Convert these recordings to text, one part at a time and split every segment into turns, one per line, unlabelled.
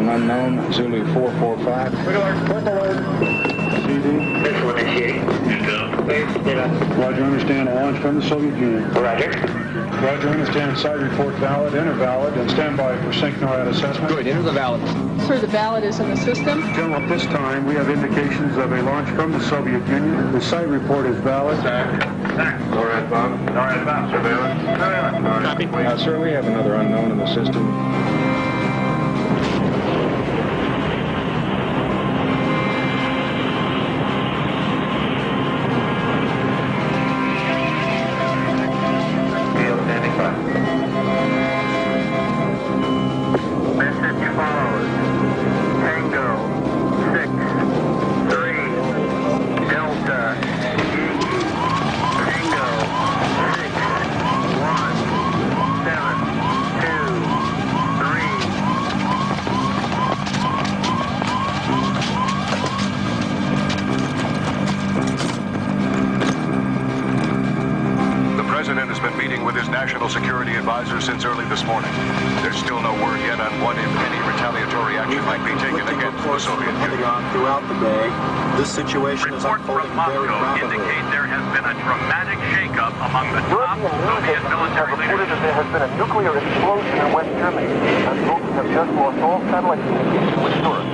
an unknown, Zulu 445. CD.
Visual initiating.
Roger, understand, launch from the Soviet Union.
Roger.
Roger, understand, side report valid, enter valid, and stand by for sync NORAD assessment.
Good, enter the valid.
Sir, the valid is in the system.
General, at this time, we have indications of a launch from the Soviet Union. The site report is valid.
NORAD bound. NORAD bound. Surveillance.
Copy.
Sir, we have another unknown in the system.
National security advisor since early this morning. There's still no word yet on what, if any, retaliatory action might be taken against the Soviet Union.
Throughout the day, this situation is unfolding very rapidly.
Indicate there has been a dramatic shakeup among the top Soviet military leaders.
That there has been a nuclear explosion in West Germany, and the Russians have just lost all satellite communication with Europe.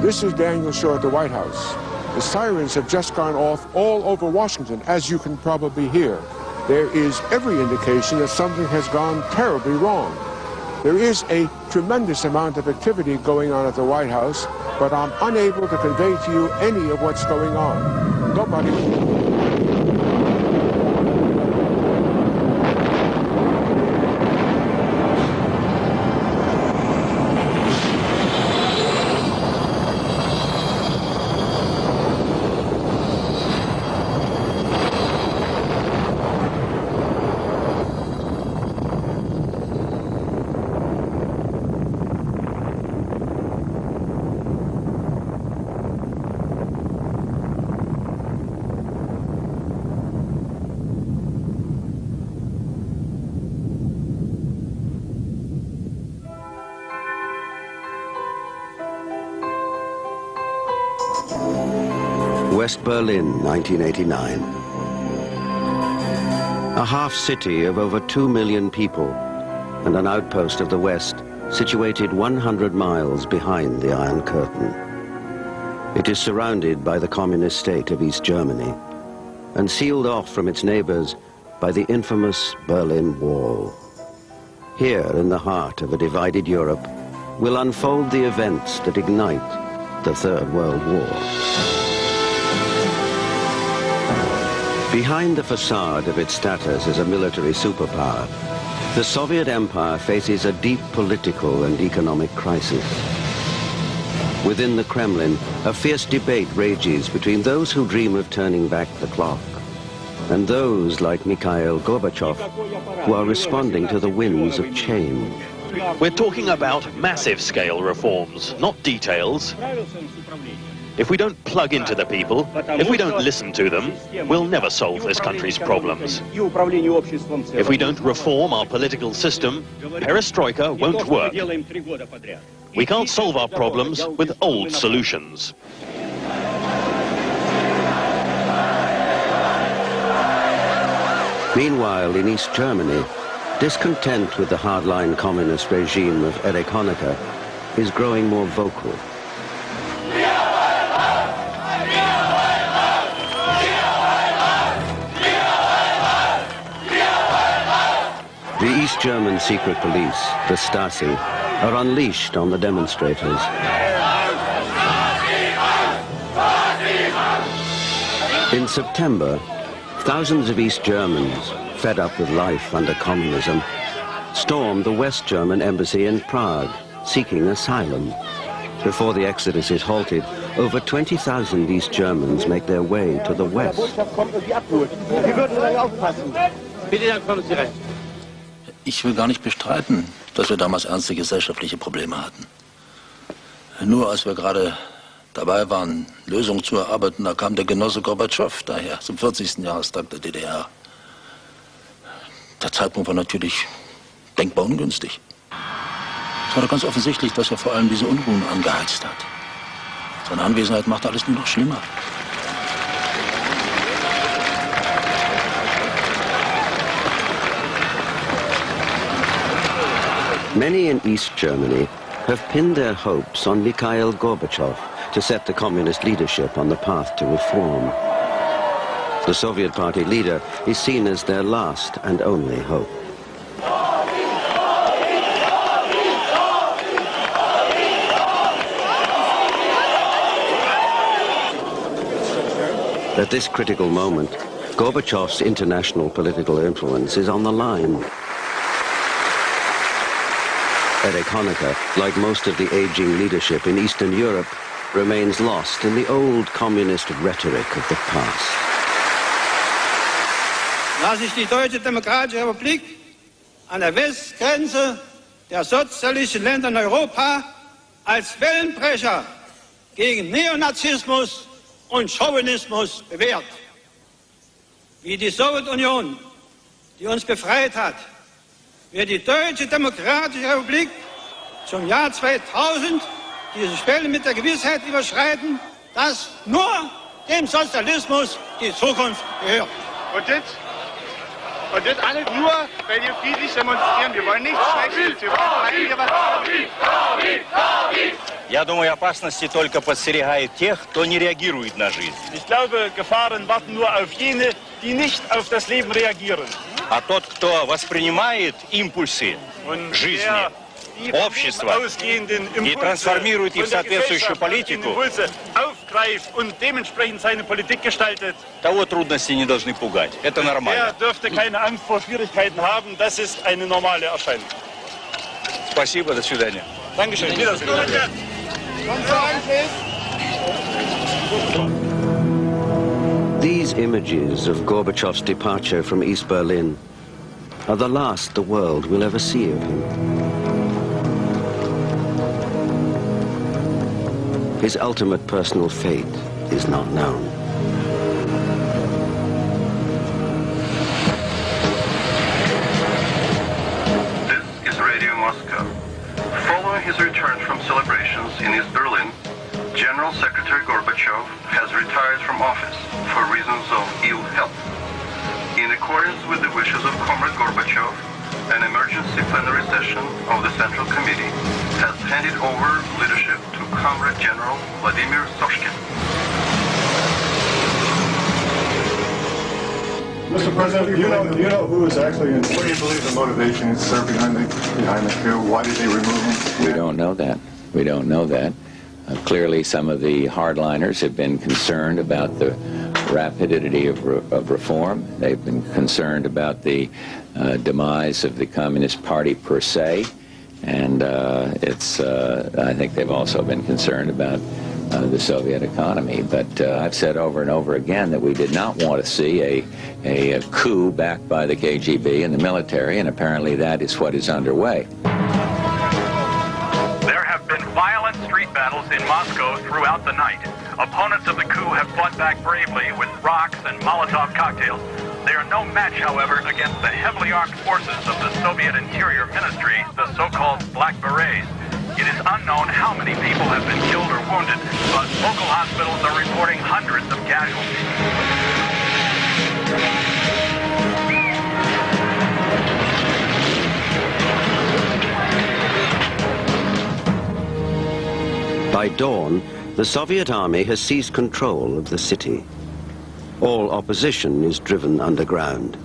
This is Daniel Shaw at the White House. The sirens have just gone off all over Washington, as you can probably hear. There is every indication that something has gone terribly wrong. There is a tremendous amount of activity going on at the White House, but I'm unable to convey to you any of what's going on. Nobody...
West Berlin, 1989. A half city of over 2 million people and an outpost of the West situated 100 miles behind the Iron Curtain. It is surrounded by the communist state of East Germany and sealed off from its neighbors by the infamous Berlin Wall. Here, in the heart of a divided Europe, will unfold the events that ignite the Third World War. Behind the facade of its status as a military superpower, the Soviet Empire faces a deep political and economic crisis. Within the Kremlin, a fierce debate rages between those who dream of turning back the clock and those like Mikhail Gorbachev who are responding to the winds of change.
We're talking about massive scale reforms, not details. If we don't plug into the people, if we don't listen to them, we'll never solve this country's problems. If we don't reform our political system, perestroika won't work. We can't solve our problems with old solutions.
Meanwhile, in East Germany, discontent with the hardline communist regime of Erich Honecker is growing more vocal. The East German secret police, the Stasi, are unleashed on the demonstrators. In September, thousands of East Germans, fed up with life under communism, stormed the West German embassy in Prague, seeking asylum. Before the exodus is halted, over 20,000 East Germans make their way to the West.
Ich will gar nicht bestreiten, dass wir damals ernste gesellschaftliche Probleme hatten. Nur als wir gerade dabei waren, Lösungen zu erarbeiten, da kam der Genosse Gorbatschow daher, zum 40. Jahrestag der DDR. Der Zeitpunkt war natürlich denkbar ungünstig. Es war doch ganz offensichtlich, dass er vor allem diese Unruhen angeheizt hat. Seine Anwesenheit macht alles nur noch schlimmer.
Many in East Germany have pinned their hopes on Mikhail Gorbachev to set the communist leadership on the path to reform. The Soviet Party leader is seen as their last and only hope. At this critical moment, Gorbachev's international political influence is on the line. Erich Honecker, like most of the aging leadership in Eastern Europe, remains lost in the old communist rhetoric of the past.
Da sich die Deutsche Demokratische Republik an der Westgrenze der sozialistischen Länder in Europa als Wellenbrecher gegen Neonazismus und Chauvinismus bewährt. Wie die Sowjetunion, die uns befreit hat, wird die Deutsche Demokratische Republik zum Jahr 2000 diese Schwelle mit der Gewissheit überschreiten, dass nur dem Sozialismus die Zukunft gehört.
Und das alles nur, weil wir friedlich demonstrieren. Wir wollen nichts Schlechtes. Wir wollen hier was.
Я думаю, опасности только подстерегают тех, кто не реагирует на жизнь.
Ich glaube, Gefahren warten nur auf jene, die nicht auf das Leben reagieren.
А тот, кто воспринимает импульсы жизни, общества и трансформирует их в соответствующую политику,
und dementsprechend seine Politik gestaltet,
того трудности не должны пугать. Это нормально.
der dürfte keine Angst vor Schwierigkeiten haben. Das ist eine normale Erscheinung.
Спасибо, до свидания.
Dankeschön. Wiedersehen.
These images of Gorbachev's departure from East Berlin are the last the world will ever see of him. His ultimate personal fate is not known.
This is Radio Moscow. Following his return from celebrations in East Berlin, General Secretary Gorbachev has retired from office for reasons of ill health. In accordance with the wishes of Comrade Gorbachev, an emergency plenary session of the Central Committee has handed over leadership to Comrade General Vladimir Soshkin.
Mr. President, you know who is actually in? What do you believe the motivation is, sir, behind the coup? Why did they remove him?
We don't know that. We don't know that. Clearly, some of the hardliners have been concerned about the rapidity of reform. They've been concerned about the demise of the Communist Party per se, and I think they've also been concerned about the Soviet economy. But I've said over and over again that we did not want to see a coup backed by the KGB and the military, and apparently that is what is underway.
There have been violent street battles in Moscow throughout the night. Opponents of the coup have fought back bravely with rocks and Molotov cocktails. They are no match, however, against the heavily armed forces of the Soviet Interior Ministry, the so-called Black Berets. It is unknown how many people have been killed or wounded, but local hospitals are reporting hundreds of casualties.
By dawn, the Soviet army has seized control of the city. All opposition is driven underground.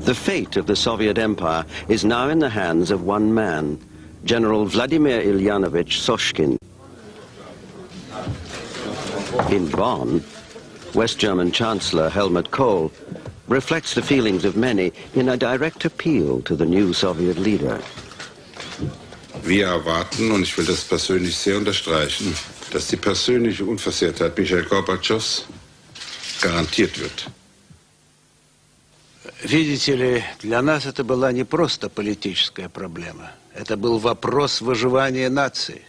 The fate of the Soviet Empire is now in the hands of one man, General Vladimir Ilyanovich Soshkin. In Bonn, West German Chancellor Helmut Kohl reflects the feelings of many in a direct appeal to the new Soviet leader.
Wir erwarten, und ich will das persönlich sehr unterstreichen, dass die persönliche Unversehrtheit Michail Gorbatschovs garantiert wird.
Видите ли, для нас это была не просто политическая проблема. Это был вопрос выживания нации.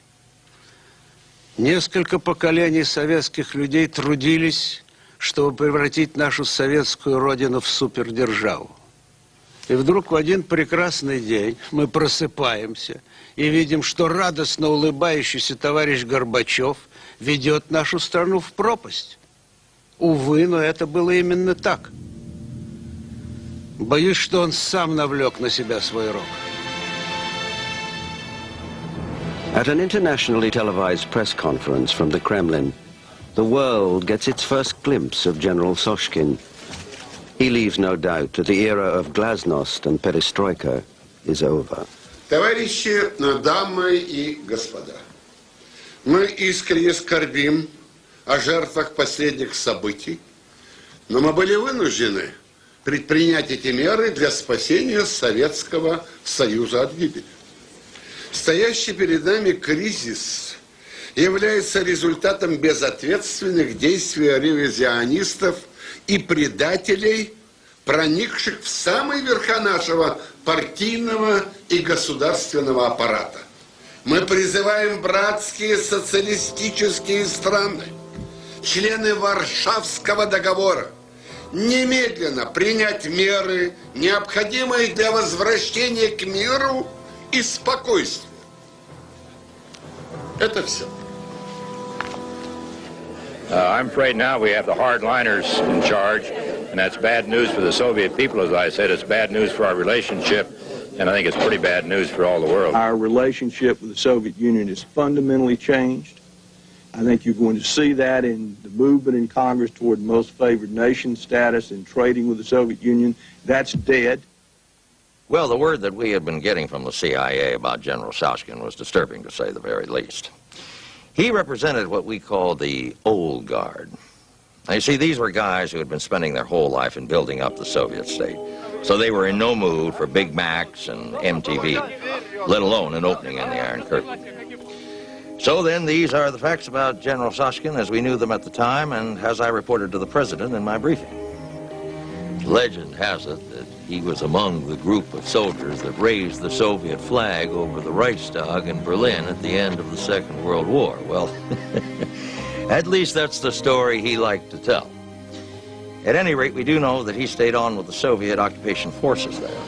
Несколько поколений советских людей трудились, чтобы превратить нашу советскую родину в супердержаву. И вдруг в один прекрасный день мы просыпаемся и видим, что радостно улыбающийся товарищ Горбачев ведет нашу страну в пропасть. Увы, но это было именно так. Боюсь, что он сам навлек на себя свой рог.
At an internationally televised press conference from the Kremlin, the world gets its first glimpse of General Soshkin. He leaves no doubt that the era of glasnost and perestroika is over.
Товарищи, дамы и господа, мы искренне скорбим о жертвах последних событий, но мы были вынуждены предпринять эти меры для спасения Советского Союза от гибели. Стоящий перед нами кризис является результатом безответственных действий ревизионистов и предателей, проникших в самые верха нашего партийного и государственного аппарата. Мы призываем братские социалистические страны, члены Варшавского договора, немедленно принять меры, необходимые для возвращения к миру и спокойствию. Это все.
I'm afraid now we have the hardliners in charge, and that's bad news for the Soviet people. As I said, it's bad news for our relationship, and I think it's pretty bad news for all the world.
Our relationship with the Soviet Union is fundamentally changed. I think you're going to see that in the movement in Congress toward most favored nation status and trading with the Soviet Union. That's dead.
Well, the word that we had been getting from the CIA about General Soshkin was disturbing, to say the very least. He represented what we call the old guard. Now, you see, these were guys who had been spending their whole life in building up the Soviet state. So they were in no mood for Big Macs and MTV, let alone an opening in the Iron Curtain. So then, these are the facts about General Soshkin as we knew them at the time and as I reported to the President in my briefing. Legend has it that he was among the group of soldiers that raised the Soviet flag over the Reichstag in Berlin at the end of the Second World War. Well, at least that's the story he liked to tell. At any rate, we do know that he stayed on with the Soviet occupation forces there.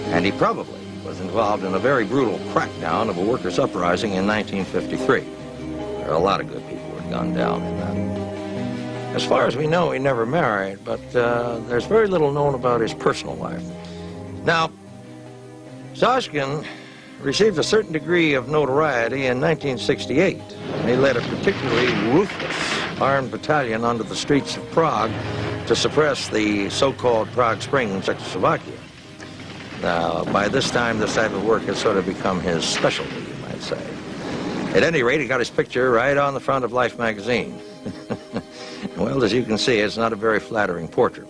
And he probably was involved in a very brutal crackdown of a workers' uprising in 1953. There are a lot of good people who had gone down in that. As far as we know, he never married, but there's very little known about his personal life. Now, Soshkin received a certain degree of notoriety in 1968. He led a particularly ruthless armed battalion onto the streets of Prague to suppress the so-called Prague Spring in Czechoslovakia. Now, by this time, this type of work has sort of become his specialty, you might say. At any rate, he got his picture right on the front of Life magazine. Well, as you can see, it's not a very flattering portrait.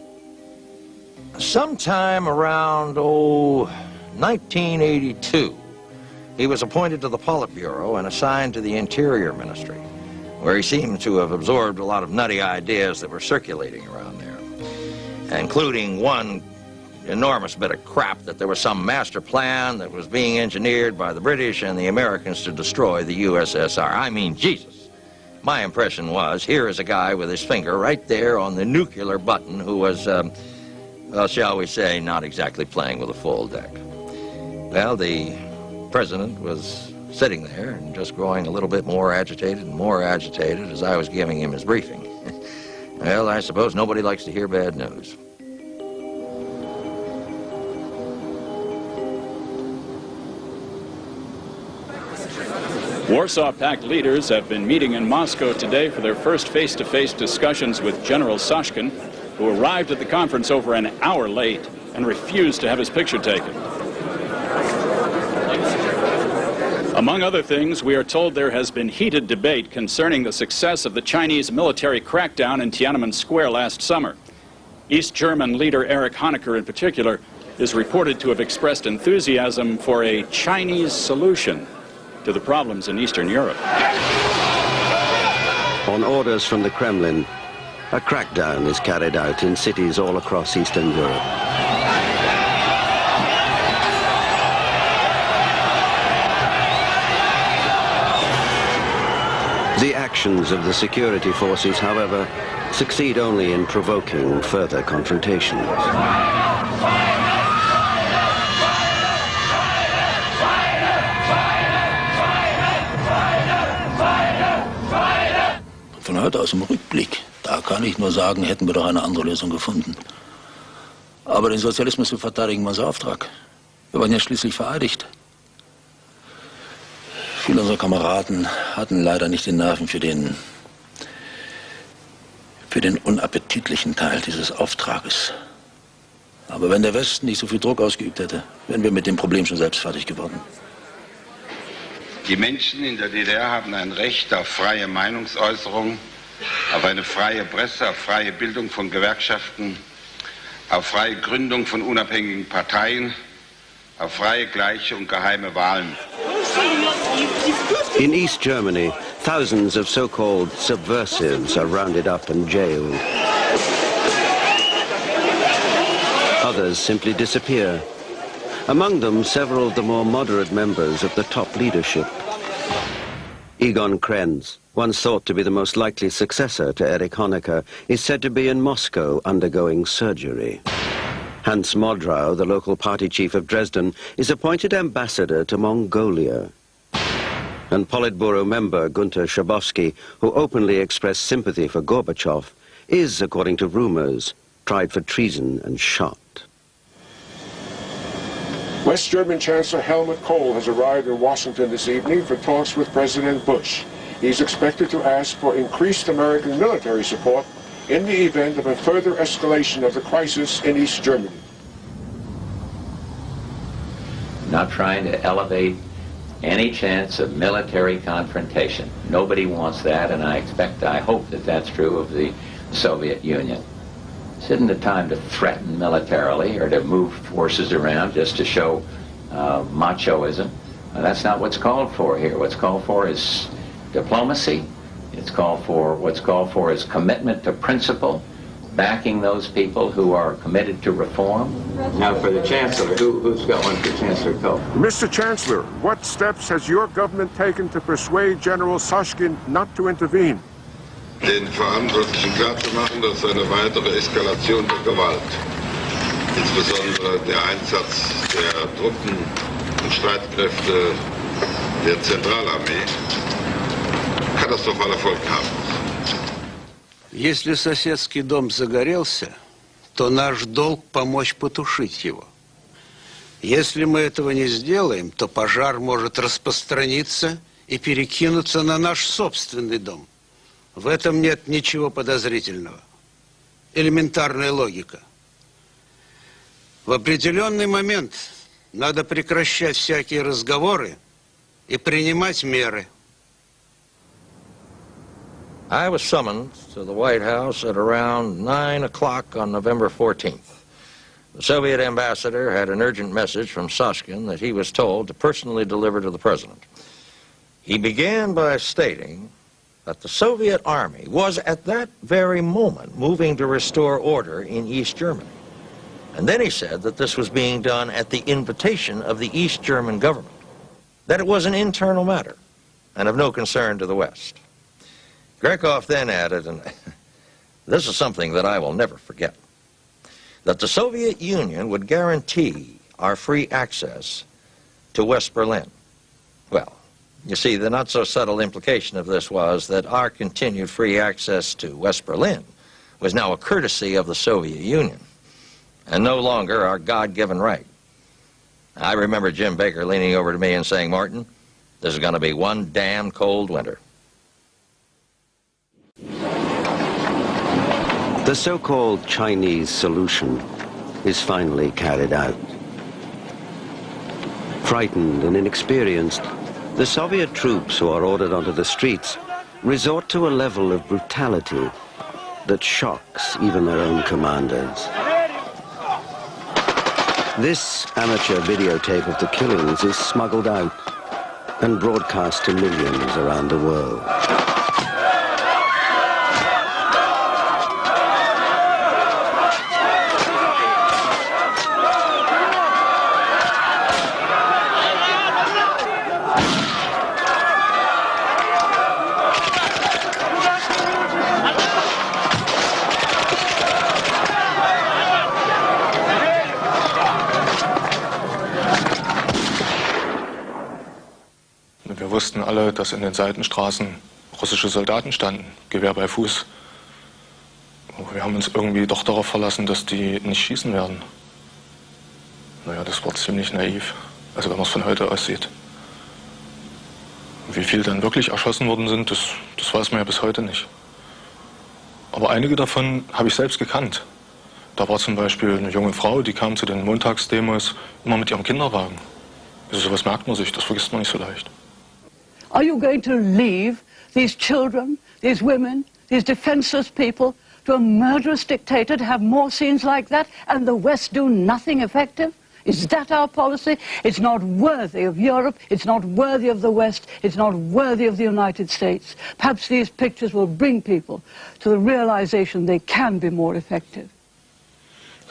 Sometime around, 1982, he was appointed to the Politburo and assigned to the Interior Ministry, where he seemed to have absorbed a lot of nutty ideas that were circulating around there, including one enormous bit of crap that there was some master plan that was being engineered by the British and the Americans to destroy the USSR. I mean, Jesus. My impression was, here is a guy with his finger right there on the nuclear button who was, well, shall we say, not exactly playing with a full deck. Well, the president was sitting there and just growing a little bit more agitated and more agitated as I was giving him his briefing. Well, I suppose nobody likes to hear bad news.
Warsaw Pact leaders have been meeting in Moscow today for their first face-to-face discussions with General Soshkin, who arrived at the conference over an hour late and refused to have his picture taken. Among other things, we are told there has been heated debate concerning the success of the Chinese military crackdown in Tiananmen Square last summer. East German leader Erich Honecker, in particular, is reported to have expressed enthusiasm for a Chinese solution to the problems in Eastern Europe.
On orders from the Kremlin, a crackdown is carried out in cities all across Eastern Europe. The actions of the security forces, however, succeed only in provoking further confrontations.
heute aus dem Rückblick, da kann ich nur sagen, hätten wir doch eine andere Lösung gefunden. Aber den Sozialismus zu verteidigen war unser Auftrag. Wir waren ja schließlich vereidigt. Viele unserer Kameraden hatten leider nicht den Nerven für den unappetitlichen Teil dieses Auftrages. Aber wenn der Westen nicht so viel Druck ausgeübt hätte, wären wir mit dem Problem schon selbst fertig geworden.
Die Menschen in der DDR haben ein Recht auf freie Meinungsäußerung, auf eine freie Presse, auf freie Bildung von Gewerkschaften, auf freie Gründung von unabhängigen Parteien, auf freie, gleiche und geheime Wahlen.
In East Germany, thousands of so-called subversives are rounded up and jailed. Others simply disappear. Among them, several of the more moderate members of the top leadership. Egon Krenz, once thought to be the most likely successor to Erich Honecker, is said to be in Moscow undergoing surgery. Hans Modrau, the local party chief of Dresden, is appointed ambassador to Mongolia. And Politburo member Gunter Schabowski, who openly expressed sympathy for Gorbachev, is, according to rumors, tried for treason and shot.
West German Chancellor Helmut Kohl has arrived in Washington this evening for talks with President Bush. He's expected to ask for increased American military support in the event of a further escalation of the crisis in East Germany.
Not trying to elevate any chance of military confrontation. Nobody wants that, and I hope that that's true of the Soviet Union. This isn't the time to threaten militarily or to move forces around just to show machoism. That's not what's called for here. What's called for is diplomacy. What's called for is commitment to principle, backing those people who are committed to reform. Now for the Chancellor, who's got one for Chancellor Kohl?
Mr. Chancellor, what steps has your government taken to persuade General Sashkin not to intervene?
Den Verantwortlichen klarzumachen, dass eine weitere Eskalation der Gewalt, insbesondere der Einsatz der Truppen und Streitkräfte der Zentralarmee, katastrofale Folgen haben muss.
Если соседский дом загорелся, то наш долг помочь потушить его. Если мы этого не сделаем, то пожар может распространиться и перекинуться на наш собственный дом. В этом нет ничего подозрительного. Элементарная логика. В определенный момент надо прекращать всякие разговоры и принимать меры.
I was summoned to the White House at around 9 o'clock on November 14th. The Soviet ambassador had an urgent message from Sashkin that he was told to personally deliver to the president. He began by stating that the Soviet army was at that very moment moving to restore order in East Germany. And then he said that this was being done at the invitation of the East German government, that it was an internal matter and of no concern to the West. Grekov then added, and this is something that I will never forget, that the Soviet Union would guarantee our free access to West Berlin. Well, you see, the not-so-subtle implication of this was that our continued free access to West Berlin was now a courtesy of the Soviet Union, and no longer our God-given right. I remember Jim Baker leaning over to me and saying, "Martin, this is going to be one damn cold winter."
The so-called Chinese solution is finally carried out. Frightened and inexperienced, the Soviet troops who are ordered onto the streets resort to a level of brutality that shocks even their own commanders. This amateur videotape of the killings is smuggled out and broadcast to millions around the world.
Wir wussten alle, dass in den Seitenstraßen
russische Soldaten standen, Gewehr bei Fuß. Wir haben uns irgendwie doch darauf verlassen, dass die nicht schießen werden. Naja, das war ziemlich naiv, also wenn man es von heute aus sieht. Wie viele dann wirklich erschossen worden sind, das weiß man ja bis heute nicht. Aber einige davon habe ich selbst gekannt. Da war zum Beispiel eine junge Frau, die kam zu den Montagsdemos immer mit ihrem Kinderwagen. Also sowas merkt man sich, das vergisst man nicht so leicht.
Are you going to leave these children, these women, these defenseless people to a murderous dictator to have more scenes like that and the West do nothing effective? Is that our policy? It's not worthy of Europe, it's not worthy of the West, it's not worthy of the United States. Perhaps these pictures will bring people to the realization they can be more effective.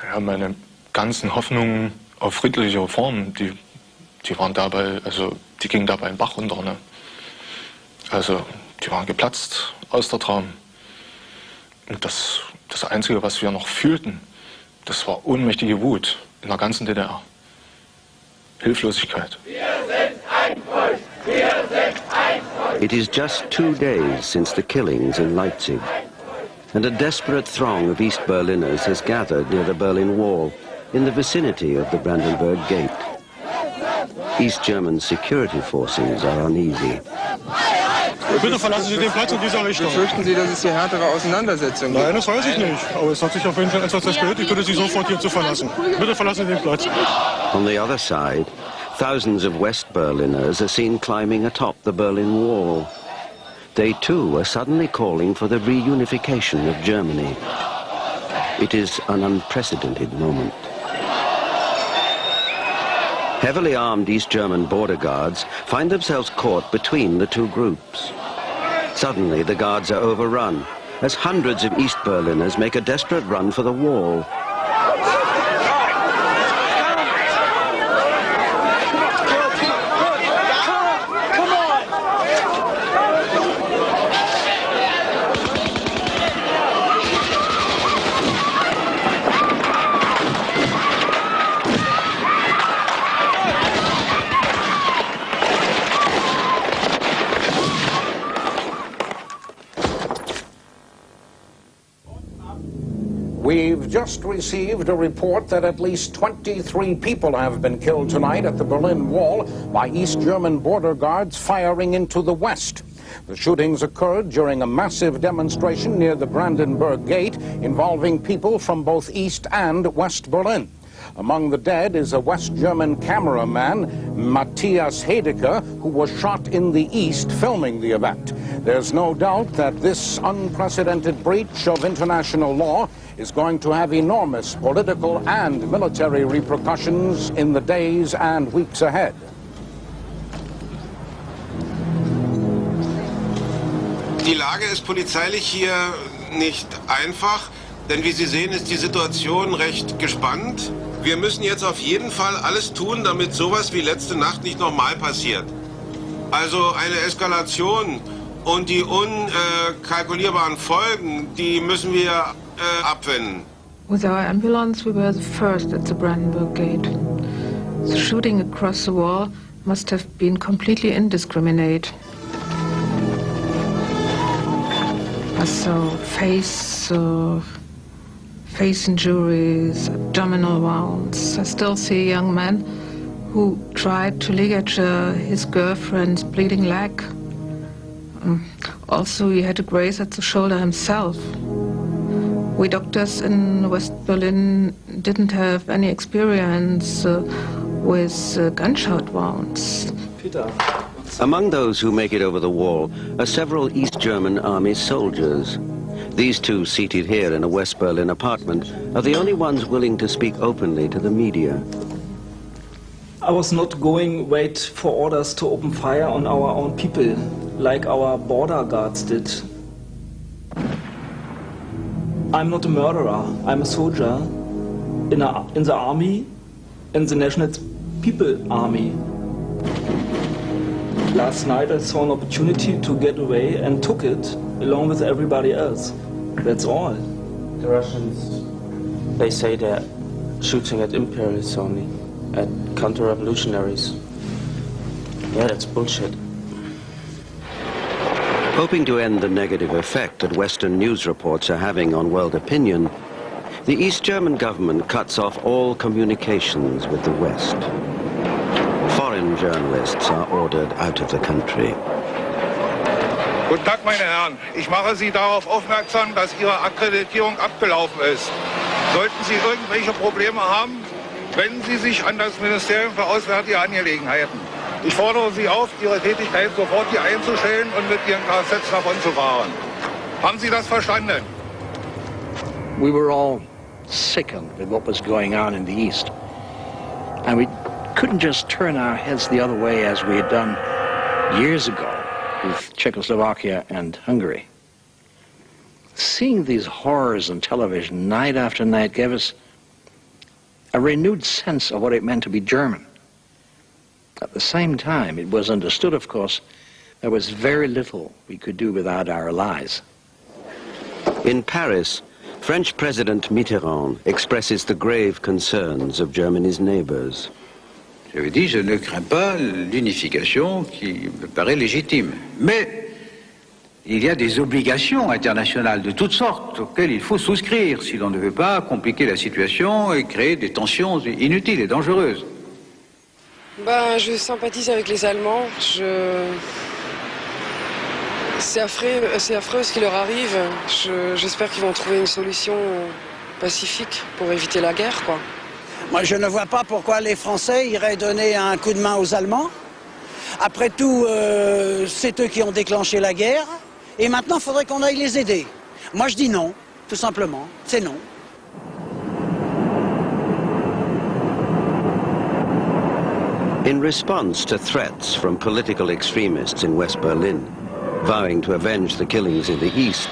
Ja, meine ganzen Hoffnungen auf friedliche Reformen, die waren dabei, also die gingen dabei in den Bach runter, ne? Also die waren geplatzt aus der Traum. Und das Einzige, was wir noch fühlten, das war ohnmächtige Wut in der ganzen DDR. Hilflosigkeit.
It is just 2 days since the killings in Leipzig, and a desperate throng of East Berliners has gathered near the Berlin Wall in the vicinity of the Brandenburg Gate. East German security forces are uneasy.
Bitte verlassen Sie den Platz in dieser Richtung.
Befürchten Sie, dass es hier härtere Auseinandersetzungen gibt?
Nein, das weiß ich nicht. Aber es hat sich auf jeden Fall etwas gehört. Ich bitte Sie sofort hier zu verlassen. Bitte verlassen Sie den Platz.
On the other side, thousands of West Berliners are seen climbing atop the Berlin Wall. They too are suddenly calling for the reunification of Germany. It is an unprecedented moment. Heavily armed East German border guards find themselves caught between the two groups. Suddenly, the guards are overrun as hundreds of East Berliners make a desperate run for the wall.
We've just received a report that at least 23 people have been killed tonight at the Berlin Wall by East German border guards firing into the west. The shootings occurred during a massive demonstration near the Brandenburg Gate involving people from both East and West Berlin. Among the dead is a West German cameraman, Matthias Hedeker, who was shot in the east filming the event. There's no doubt that this unprecedented breach of international law is going to have enormous political and military repercussions in the days and weeks ahead.
Die Lage ist polizeilich hier nicht einfach, denn wie Sie sehen, ist die Situation recht gespannt. Wir müssen jetzt auf jeden Fall alles tun, damit sowas wie letzte Nacht nicht nochmal passiert. Also eine Eskalation und die unkalkulierbaren Folgen, die müssen wir abwenden.
With our ambulance, we were the first at the Brandenburg Gate. The shooting across the wall must have been completely indiscriminate. I saw face injuries, abdominal wounds. I still see a young man who tried to ligature his girlfriend's bleeding leg. Also, he had a graze at the shoulder himself. We doctors in West Berlin didn't have any experience with gunshot wounds.
Among those who make it over the wall are several East German army soldiers. These two, seated here in a West Berlin apartment, are the only ones willing to speak openly to the media.
I was not going wait for orders to open fire on our own people, like our border guards did. I'm not a murderer. I'm a soldier in the army, in the National People Army. Last night I saw an opportunity to get away and took it, along with everybody else. That's all.
The Russians, they say they're shooting at imperialists only, at counter-revolutionaries. Yeah, that's bullshit.
Hoping to end the negative effect that Western news reports are having on world opinion, the East German government cuts off all communications with the West. Foreign journalists are ordered out of the country.
Guten Tag, meine Herren. Ich mache Sie darauf aufmerksam, dass Ihre Akkreditierung abgelaufen ist. Sollten Sie irgendwelche Probleme haben, wenden Sie sich an das Ministerium für Auswärtige Angelegenheiten. Ich fordere Sie auf, Ihre Tätigkeit sofort hier einzustellen und mit Ihren Kfz davonzufahren. Haben Sie das verstanden?
We were all sickened with what was going on in the East. And we couldn't just turn our heads the other way as we had done years ago with Czechoslovakia and Hungary. Seeing these horrors on television night after night gave us a renewed sense of what it meant to be German. At the same time, it was understood, of course, there was very little we could do without our allies.
In Paris, French President Mitterrand expresses the grave concerns of Germany's neighbors.
J'avais dit, je ne crains pas l'unification qui me paraît légitime. Mais il y a des obligations internationales de toutes sortes auxquelles il faut souscrire si l'on ne veut pas compliquer la situation et créer des tensions inutiles et dangereuses.
Ben, je sympathise avec les Allemands. C'est affreux ce qui leur arrive. J'espère qu'ils vont trouver une solution pacifique pour éviter la guerre, quoi.
Moi, je ne vois pas pourquoi les Français iraient donner un coup de main aux Allemands. Après tout, c'est eux qui ont déclenché la guerre. Et maintenant, il faudrait qu'on aille les aider. Moi, je dis non, tout simplement. C'est non.
In response to threats from political extremists in West Berlin, vowing to avenge the killings in the East,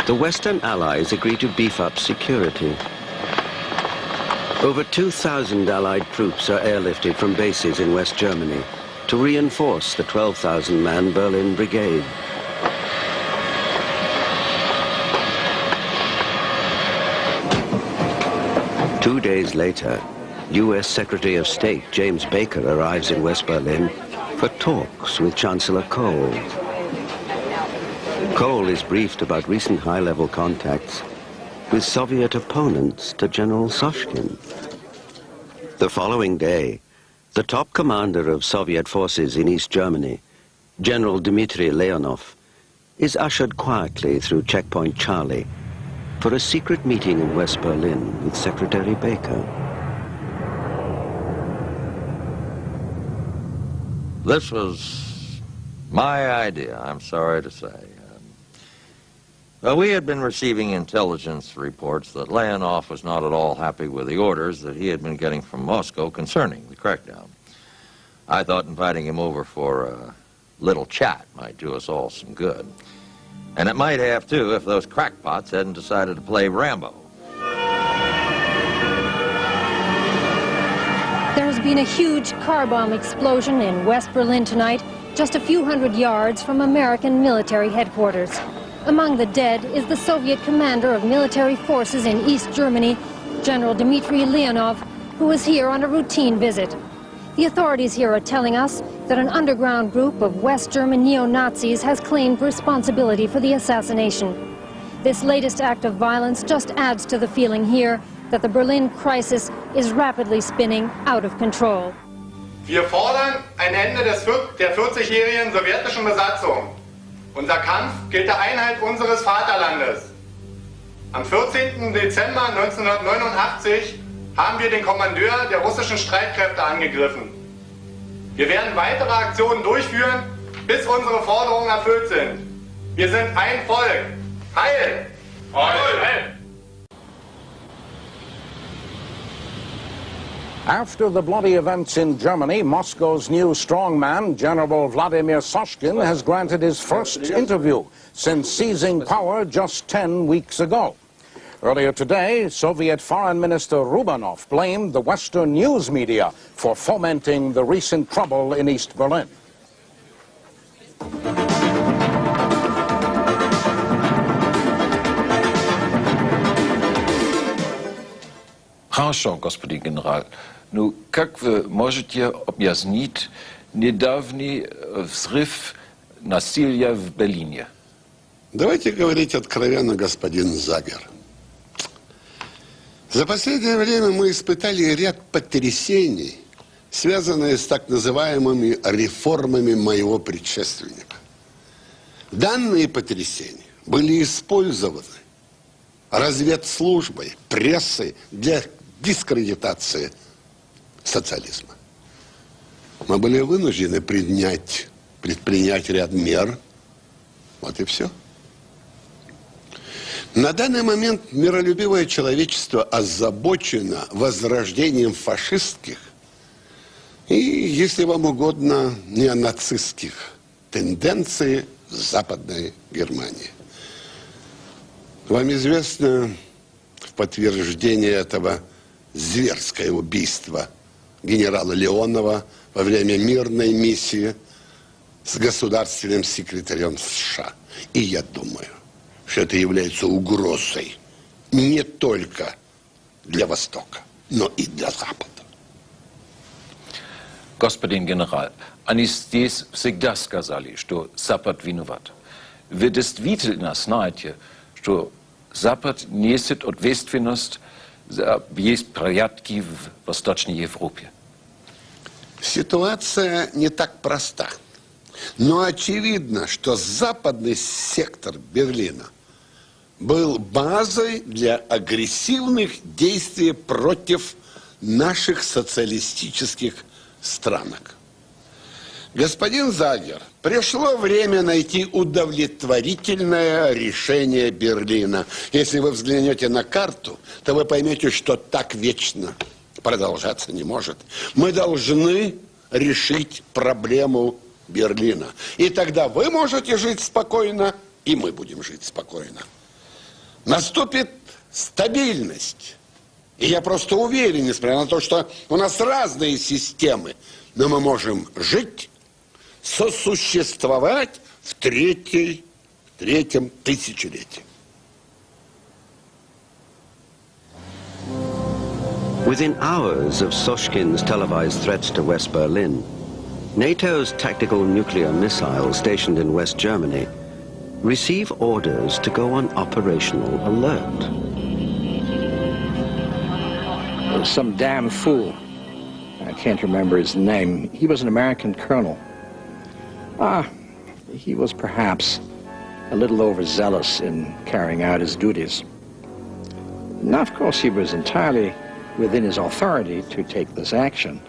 the Western Allies agreed to beef up security. Over 2,000 Allied troops are airlifted from bases in West Germany to reinforce the 12,000-man Berlin Brigade. Two days later, U.S. Secretary of State James Baker arrives in West Berlin for talks with Chancellor Kohl. Kohl is briefed about recent high-level contacts with Soviet opponents to General Soshkin. The following day, the top commander of Soviet forces in East Germany, General Dmitry Leonov, is ushered quietly through Checkpoint Charlie for a secret meeting in West Berlin with Secretary Baker.
This was my idea, I'm sorry to say. Well, we had been receiving intelligence reports that Leonov was not at all happy with the orders that he had been getting from Moscow concerning the crackdown. I thought inviting him over for a little chat might do us all some good. And it might have, too, if those crackpots hadn't decided to play Rambo.
There has been a huge car bomb explosion in West Berlin tonight, just a few hundred yards from American military headquarters. Among the dead is the Soviet commander of military forces in East Germany, General Dmitry Leonov, who was here on a routine visit. The authorities here are telling us that an underground group of West German neo-Nazis has claimed responsibility for the assassination. This latest act of violence just adds to the feeling here that the Berlin crisis is rapidly spinning out of control.
Wir fordern ein Ende der 40-jährigen sowjetischen Besatzung. Unser Kampf gilt der Einheit unseres Vaterlandes. Am 14. Dezember 1989 haben wir den Kommandeur der russischen Streitkräfte angegriffen. Wir werden weitere Aktionen durchführen, bis unsere Forderungen erfüllt sind. Wir sind ein Volk. Heil! Heil!
After the bloody events in Germany, Moscow's new strongman, General Vladimir Soshkin, has granted his first interview since seizing power just 10 weeks ago. Earlier today, Soviet Foreign Minister Rubanov blamed the Western news media for fomenting the recent trouble in East Berlin.
Хорошо, господин генерал. Ну, как вы можете объяснить недавний взрыв насилия в Берлине?
Давайте говорить откровенно, господин Загер. За последнее время мы испытали ряд потрясений, связанные с так называемыми реформами моего предшественника. Данные потрясения были использованы разведслужбой, прессой для дискредитации социализма. Мы были вынуждены предпринять ряд мер. Вот и все. На данный момент миролюбивое человечество озабочено возрождением фашистских и, если вам угодно, неонацистских тенденций в Западной Германии. Вам известно в подтверждение этого зверское убийство генерала Леонова во время мирной миссии с государственным секретарем США. И я думаю, что это является угрозой не только для Востока, но и для Запада.
Господин генерал, они здесь всегда сказали, что Запад виноват. Вы действительно знаете, что Запад несет ответственность за беспорядки в Восточной Европе?
Ситуация не так проста. Но очевидно, что западный сектор Берлина был базой для агрессивных действий против наших социалистических странок. Господин Загер, пришло время найти удовлетворительное решение Берлина. Если вы взглянете на карту, то вы поймете, что так вечно продолжаться не может. Мы должны решить проблему Берлина. И тогда вы можете жить спокойно, и мы будем жить спокойно. Наступит стабильность. И я просто уверен, несмотря на то, что у нас разные системы, но мы можем жить, сосуществовать в третьем тысячелетии.
Within hours of Soshkin's televised threats to West Berlin, NATO's tactical nuclear missiles stationed in West Germany receive orders to go on operational alert.
Some damn fool, I can't remember his name, he was an American colonel. He was perhaps a little overzealous in carrying out his duties. Now, of course, he was entirely within his authority to take this action.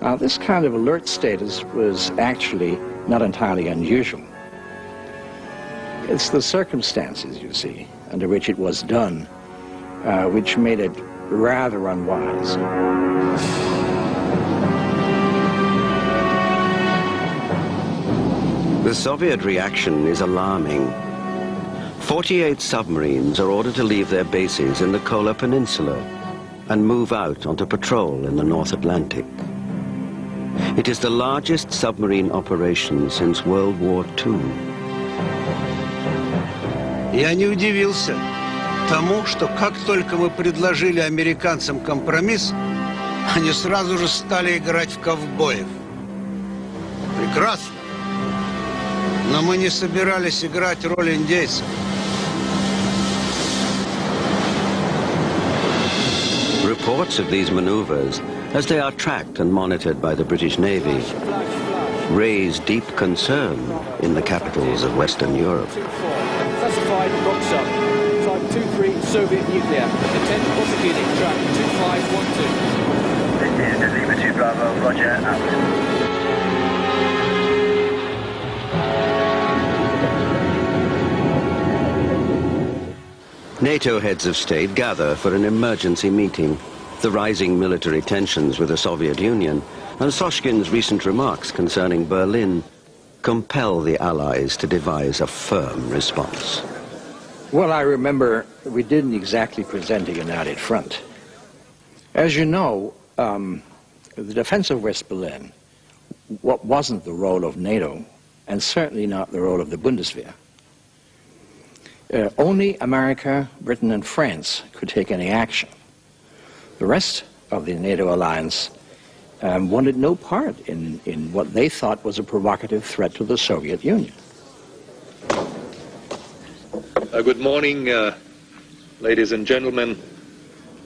Now, this kind of alert status was actually not entirely unusual. It's the circumstances, you see, under which it was done, which made it rather unwise.
The Soviet reaction is alarming. 48 submarines are ordered to leave their bases in the Kola Peninsula and move out onto patrol in the North Atlantic. It is the largest submarine operation since World War II.
Я не удивился тому, что как только мы предложили американцам компромисс, они сразу же стали играть в ковбоев. Прекрасно. Но мы не собирались играть роль индейцев.
Reports of these maneuvers, as they are tracked and monitored by the British Navy, raise deep concern in the capitals of Western Europe.
Classified rocks up. Type 23 Soviet nuclear. Intent prosecuting. Track 2512.
This is Lima 2 Bravo. Roger. Out.
NATO heads of state gather for an emergency meeting. The rising military tensions with the Soviet Union and Soshkin's recent remarks concerning Berlin compel the Allies to devise a firm response.
Well, I remember we didn't exactly present a united front. As you know, the defense of West Berlin wasn't the role of NATO, and certainly not the role of the Bundeswehr. Only America, Britain, and France could take any action. The rest of the NATO alliance wanted no part in what they thought was a provocative threat to the Soviet Union.
Good morning, ladies and gentlemen.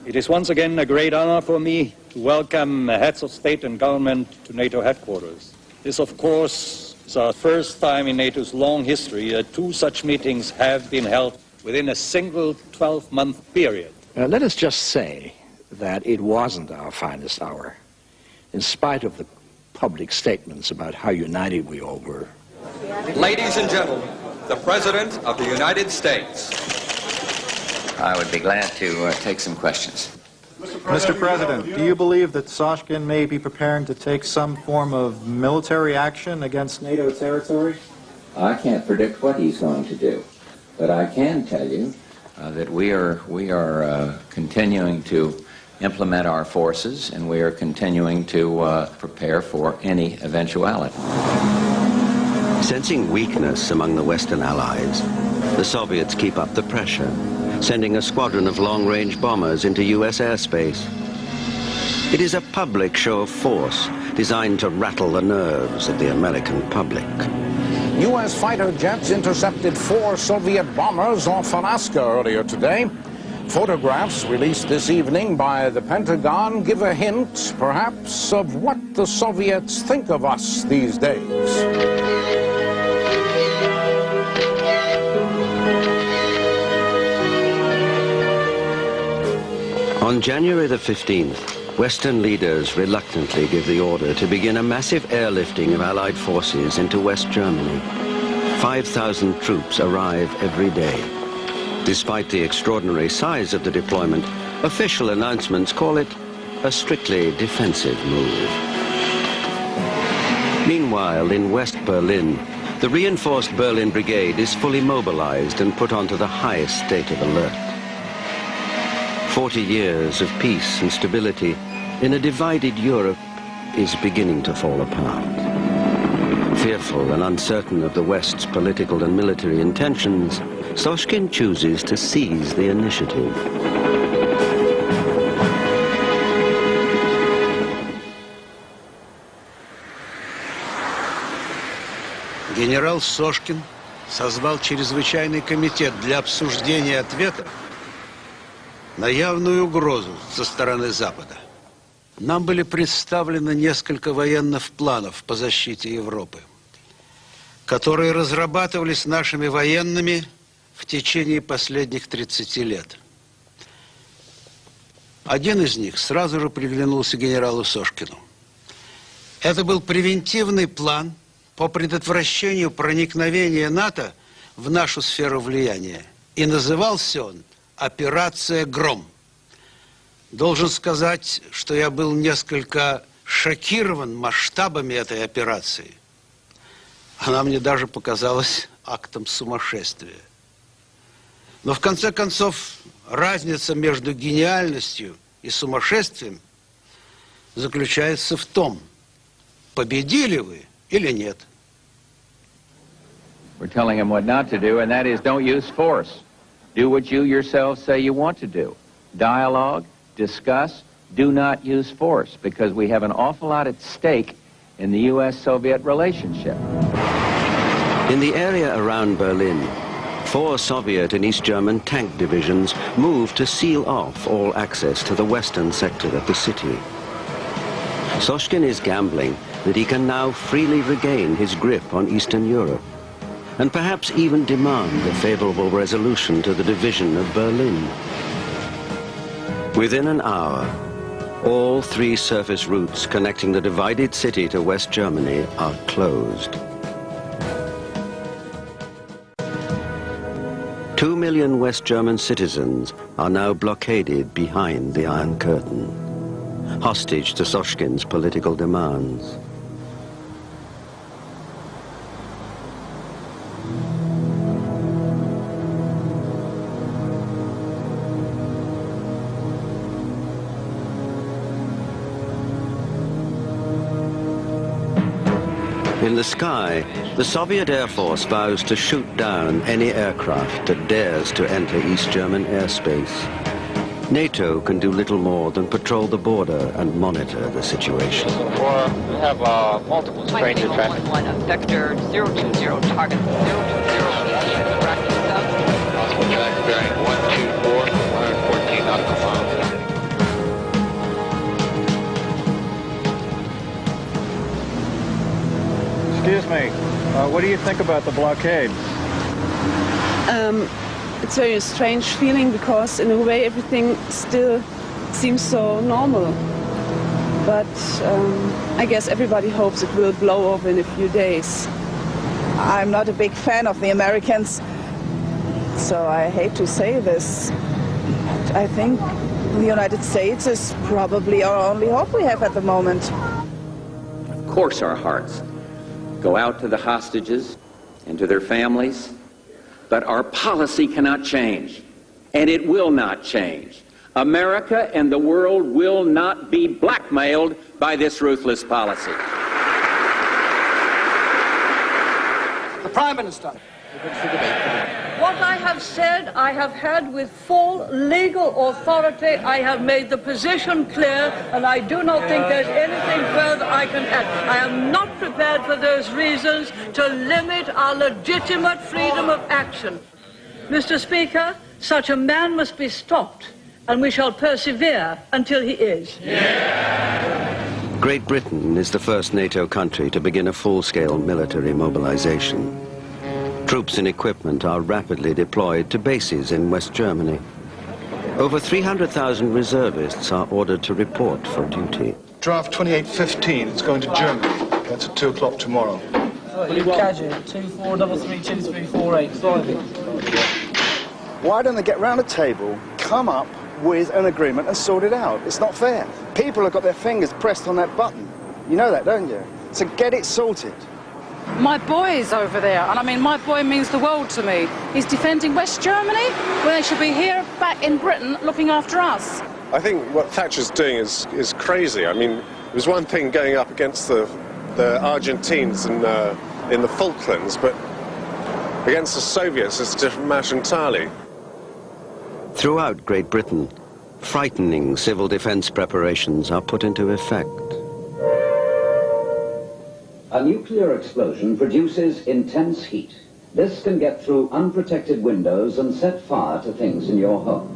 It is once again a great honor for me to welcome heads of state and government to NATO headquarters. This, of course, is our first time in NATO's long history that two such meetings have been held within a single 12-month period.
Let us just say that it wasn't our finest hour, in spite of the public statements about how united we all were.
Ladies and gentlemen, the President of the United States.
I would be glad to take some questions.
Mr. President, do you believe that Soshkin may be preparing to take some form of military action against NATO territory?
I can't predict what he's going to do, but I can tell you that we are continuing to implement our forces, and we are continuing to prepare for any eventuality.
Sensing weakness among the Western allies, the Soviets keep up the pressure, sending a squadron of long-range bombers into U.S. airspace. It is a public show of force designed to rattle the nerves of the American public.
U.S. fighter jets intercepted 4 Soviet bombers off Alaska earlier today. Photographs released this evening by the Pentagon give a hint, perhaps, of what the Soviets think of us these days.
On January the 15th, Western leaders reluctantly give the order to begin a massive airlifting of Allied forces into West Germany. 5,000 troops arrive every day. Despite the extraordinary size of the deployment, official announcements call it a strictly defensive move. Meanwhile, in West Berlin, the reinforced Berlin Brigade is fully mobilized and put onto the highest state of alert. 40 years of peace and stability in a divided Europe is beginning to fall apart. Fearful and uncertain of the West's political and military intentions, Soshkin chooses to seize the initiative.
Генерал Сошкин созвал чрезвычайный комитет для обсуждения ответа на явную угрозу со стороны Запада. Нам были представлены несколько военных планов по защите Европы, которые разрабатывались нашими военными в течение последних 30 лет. Один из них сразу же приглянулся генералу Сошкину. Это был превентивный план по предотвращению проникновения НАТО в нашу сферу влияния. И назывался он «Операция Гром». Должен сказать, что я был несколько шокирован масштабами этой операции. Она мне даже показалась актом сумасшествия. Но в конце концов, разница между гениальностью и сумасшествием заключается в том, победили вы или нет.
We're telling him what not to do, and that is don't use force. Do what you yourselves say you want to do. Dialogue, discuss, do not use force, because we have an awful lot at stake in the U.S.-Soviet relationship.
In the area around Berlin, 4 Soviet and East German tank divisions moved to seal off all access to the western sector of the city. Soshkin is gambling that he can now freely regain his grip on Eastern Europe, and perhaps even demand a favorable resolution to the division of Berlin. Within an hour, all 3 surface routes connecting the divided city to West Germany are closed. 2 million West German citizens are now blockaded behind the Iron Curtain, hostage to Soshkin's political demands. In the sky, the Soviet Air Force vows to shoot down any aircraft that dares to enter East German airspace. NATO can do little more than patrol the border and monitor the situation.
We have multiple stranger traffic.
Vector 020, target 020, tracking south.
Possible track bearing 124, 114 nautical miles.
Excuse me, what do you think about the blockade?
It's a very strange feeling because in a way everything still seems so normal. But I guess everybody hopes it will blow over in a few days.
I'm not a big fan of the Americans, so I hate to say this. I think the United States is probably our only hope we have at the moment.
Of course our hearts go out to the hostages and to their families, but our policy cannot change, and it will not change. America and the world will not be blackmailed by this ruthless policy.
The Prime Minister.
What I have said, I have had with full legal authority. I have made the position clear, and I do not think there's anything further I can add. I am not prepared for those reasons to limit our legitimate freedom of action. Mr. Speaker, such a man must be stopped, and we shall persevere until he is.
Great Britain is the first NATO country to begin a full-scale military mobilization. Troops and equipment are rapidly deployed to bases in West Germany. Over 300,000 reservists are ordered to report for duty.
Draft 2815, it's going to Germany. That's at 2 o'clock tomorrow.
Casual, 243348,
Why don't they get round a table, come up with an agreement and sort it out? It's not fair. People have got their fingers pressed on that button. You know that, don't you? So get it sorted.
My boy is over there, and I mean, my boy means the world to me. He's defending West Germany when they should be here back in Britain looking after us.
I think what Thatcher's doing is crazy. I mean, it was one thing going up against the Argentines in the Falklands, but against the Soviets it's a different matter entirely.
Throughout Great Britain, frightening civil defense preparations are put into effect.
A nuclear explosion produces intense heat. This can get through unprotected windows and set fire to things in your home.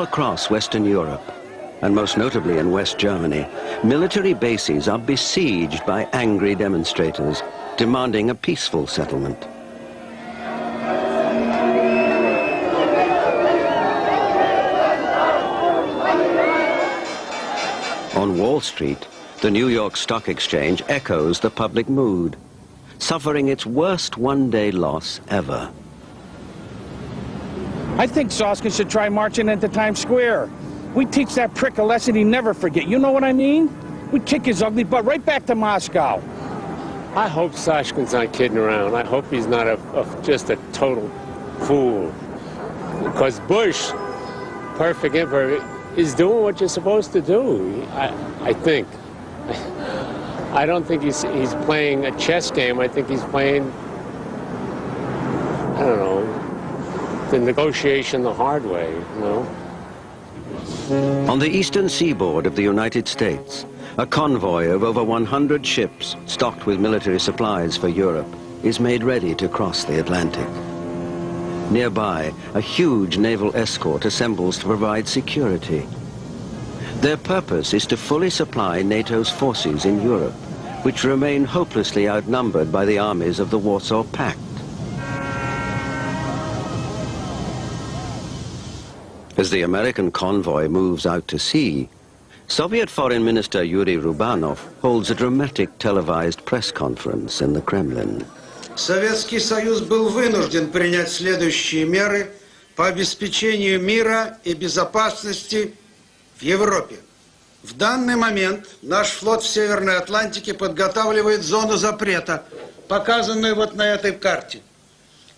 Across Western Europe, and most notably in West Germany, military bases are besieged by angry demonstrators demanding a peaceful settlement. On Wall Street, the New York Stock Exchange echoes the public mood, suffering its worst one-day loss ever.
I think Soskin should try marching into Times Square. We teach that prick a lesson he never forget. You know what I mean? We kick his ugly butt right back to Moscow.
I hope Sashkin's not kidding around. I hope he's not just a total fool. Because Bush, perfect emperor, is doing what you're supposed to do. I think. I don't think he's playing a chess game. I think he's playing, I don't know, the negotiation the hard way, you know.
On the eastern seaboard of the United States, a convoy of over 100 ships stocked with military supplies for Europe is made ready to cross the Atlantic. Nearby, a huge naval escort assembles to provide security. Their purpose is to fully supply NATO's forces in Europe, which remain hopelessly outnumbered by the armies of the Warsaw Pact. As the American convoy moves out to sea, Soviet Foreign Minister Yuri Rubanov holds a dramatic televised press conference in the Kremlin.
Советский Союз был вынужден принять следующие меры по обеспечению мира и безопасности в Европе. В данный момент наш флот в Северной Атлантике подготавливает зону запрета показанную вот на этой карте.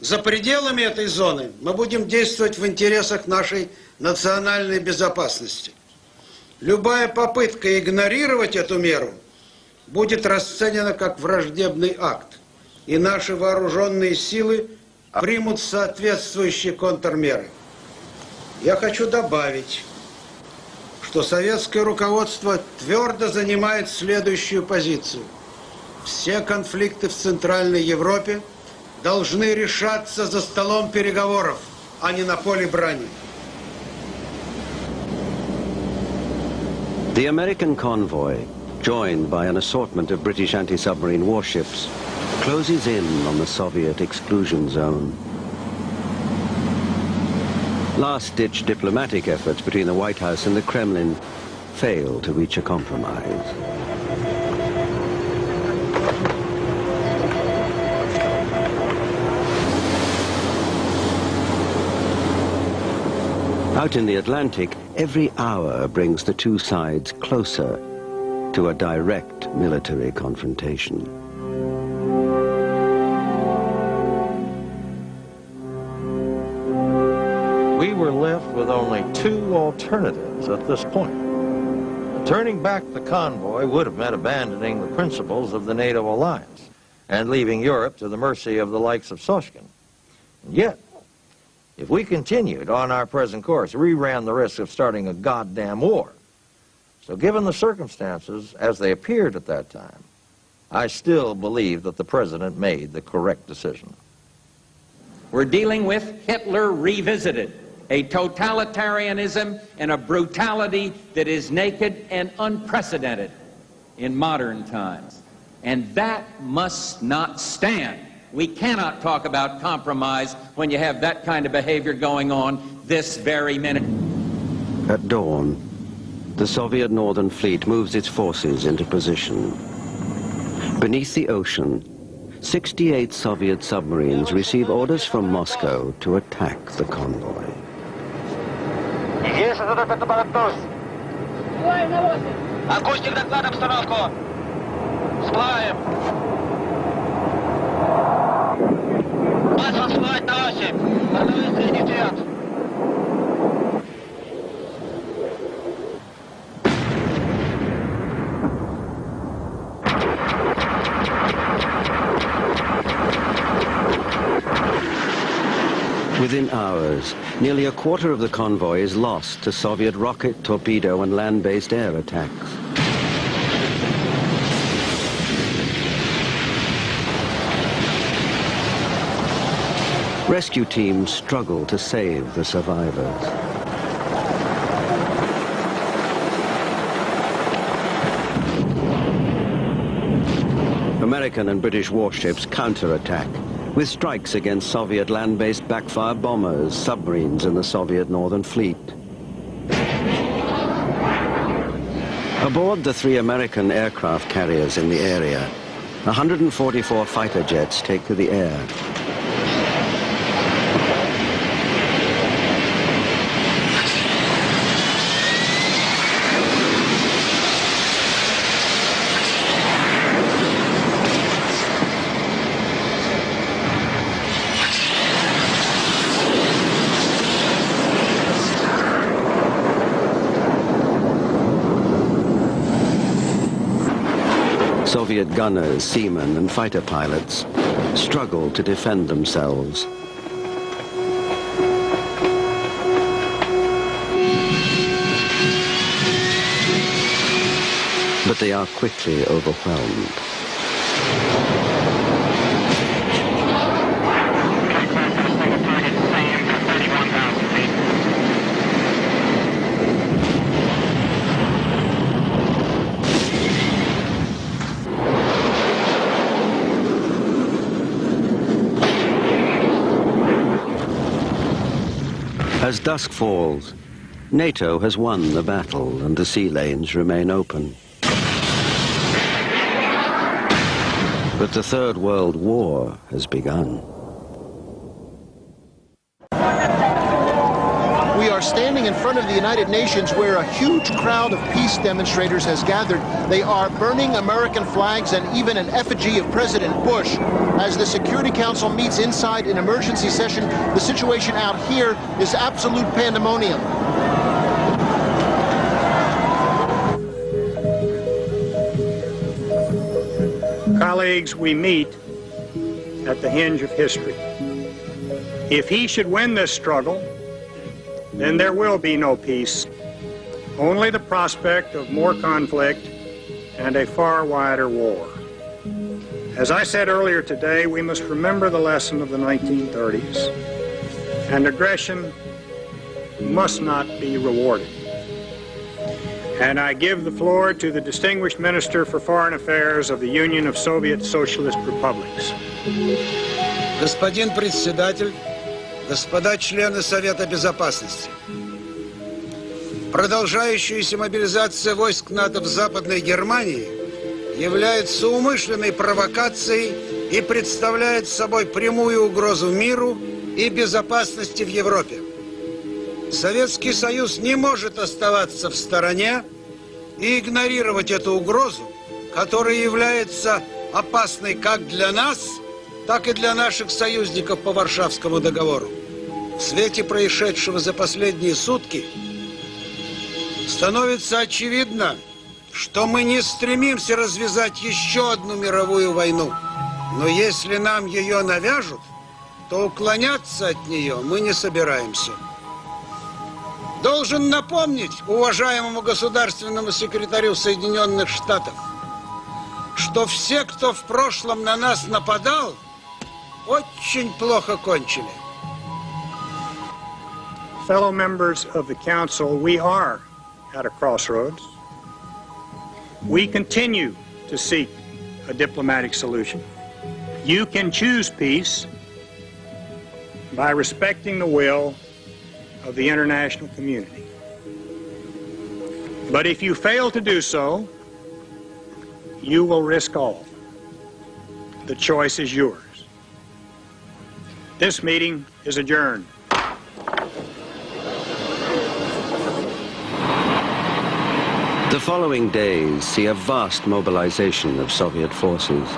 За пределами этой зоны мы будем действовать в интересах нашей национальной безопасности. Любая попытка игнорировать эту меру будет расценена как враждебный акт, и наши вооруженные силы примут соответствующие контрмеры. Я хочу добавить, что советское руководство твердо занимает следующую позицию. Все конфликты в Центральной Европе должны решаться за столом переговоров, а не на поле брани.
The American convoy, joined by an assortment of British anti-submarine warships, closes in on the Soviet exclusion zone. Last-ditch diplomatic efforts between the White House and the Kremlin fail to reach a compromise. Out in the Atlantic, every hour brings the two sides closer to a direct military confrontation.
We were left with only two alternatives at this point. Turning back the convoy would have meant abandoning the principles of the NATO alliance and leaving Europe to the mercy of the likes of Soshkin. And yet, if we continued on our present course, we ran the risk of starting a goddamn war. So given the circumstances as they appeared at that time, I still believe that the president made the correct decision.
We're dealing with Hitler revisited, a totalitarianism and a brutality that is naked and unprecedented in modern times. And that must not stand. We cannot talk about compromise when you have that kind of behavior going on this very minute.
At dawn, the Soviet Northern Fleet moves its forces into position. Beneath the ocean, 68 Soviet submarines receive orders from Moscow to attack the convoy.
Акустик, доклад обстановку. Всплываем. База всплывать на оси. Бортовые средний вперед.
Within hours, nearly a quarter of the convoy is lost to Soviet rocket, torpedo, and land-based air attacks. Rescue teams struggle to save the survivors. American and British warships counterattack with strikes against Soviet land-based backfire bombers, submarines, and the Soviet Northern Fleet. Aboard the 3 American aircraft carriers in the area, 144 fighter jets take to the air. Soviet gunners, seamen, and fighter pilots struggle to defend themselves. But they are quickly overwhelmed. As dusk falls, NATO has won the battle and the sea lanes remain open. But the Third World War has begun.
We are standing in front of the United Nations where a huge crowd of peace demonstrators has gathered. They are burning American flags and even an effigy of President Bush. As the Security Council meets inside an emergency session, the situation out here is absolute pandemonium.
Colleagues, we meet at the hinge of history. If he should win this struggle, then there will be no peace, only the prospect of more conflict and a far wider war. As I said earlier today, we must remember the lesson of the 1930s, and aggression must not be rewarded. And I give the floor to the distinguished Minister for Foreign Affairs of the Union of Soviet Socialist Republics.
Господин председатель, господа члены Совета Безопасности, продолжающаяся мобилизация войск НАТО в Западной Германии является умышленной провокацией и представляет собой прямую угрозу миру и безопасности в Европе. Советский Союз не может оставаться в стороне и игнорировать эту угрозу, которая является опасной как для нас, так и для наших союзников по Варшавскому договору. В свете происшедшего за последние сутки становится очевидно, что мы не стремимся развязать еще одну мировую войну. Но если нам ее навяжут, то уклоняться от нее мы не собираемся. Должен напомнить уважаемому государственному секретарю Соединенных Штатов, что все, кто в прошлом на нас нападал, очень плохо кончили.
Fellow members of the Council, we are at a crossroads. We continue to seek a diplomatic solution. You can choose peace by respecting the will of the international community. But if you fail to do so, you will risk all. The choice is yours. This meeting is adjourned.
The following days see a vast mobilization of Soviet forces.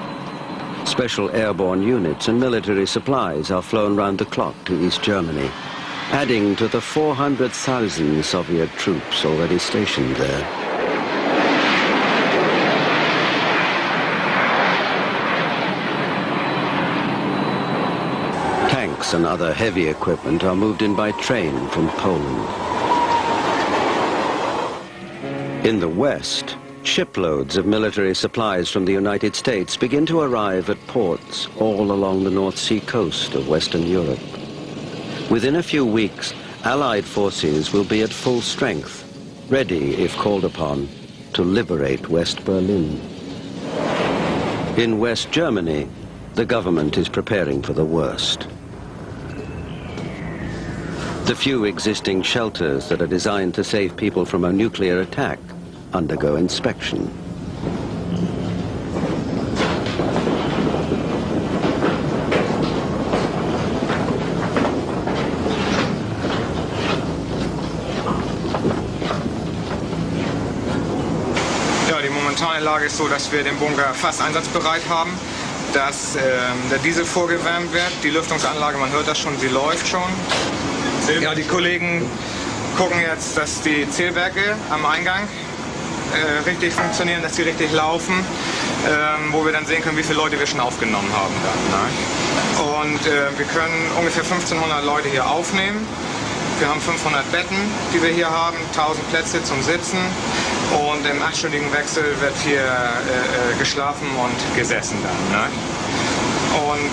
Special airborne units and military supplies are flown round the clock to East Germany, adding to the 400,000 Soviet troops already stationed there. Tanks and other heavy equipment are moved in by train from Poland. In the West, shiploads of military supplies from the United States begin to arrive at ports all along the North Sea coast of Western Europe. Within a few weeks, Allied forces will be at full strength, ready, if called upon, to liberate West Berlin. In West Germany, the government is preparing for the worst. The few existing shelters that are designed to save people from a nuclear attack undergo inspection.
Die momentane Lage ist so, dass wir den Bunker fast einsatzbereit haben, dass der Diesel vorgewärmt wird, die Lüftungsanlage, man hört das schon, sie läuft schon. Ja, die Kollegen gucken jetzt, dass die Zählwerke am Eingang richtig funktionieren, dass sie richtig laufen, wo wir dann sehen können, wie viele Leute wir schon aufgenommen haben dann. Ne? Und wir können ungefähr 1500 Leute hier aufnehmen. Wir haben 500 Betten, die wir hier haben, 1000 Plätze zum Sitzen und im 8-stündigen Wechsel wird hier geschlafen und gesessen dann. Ne? Und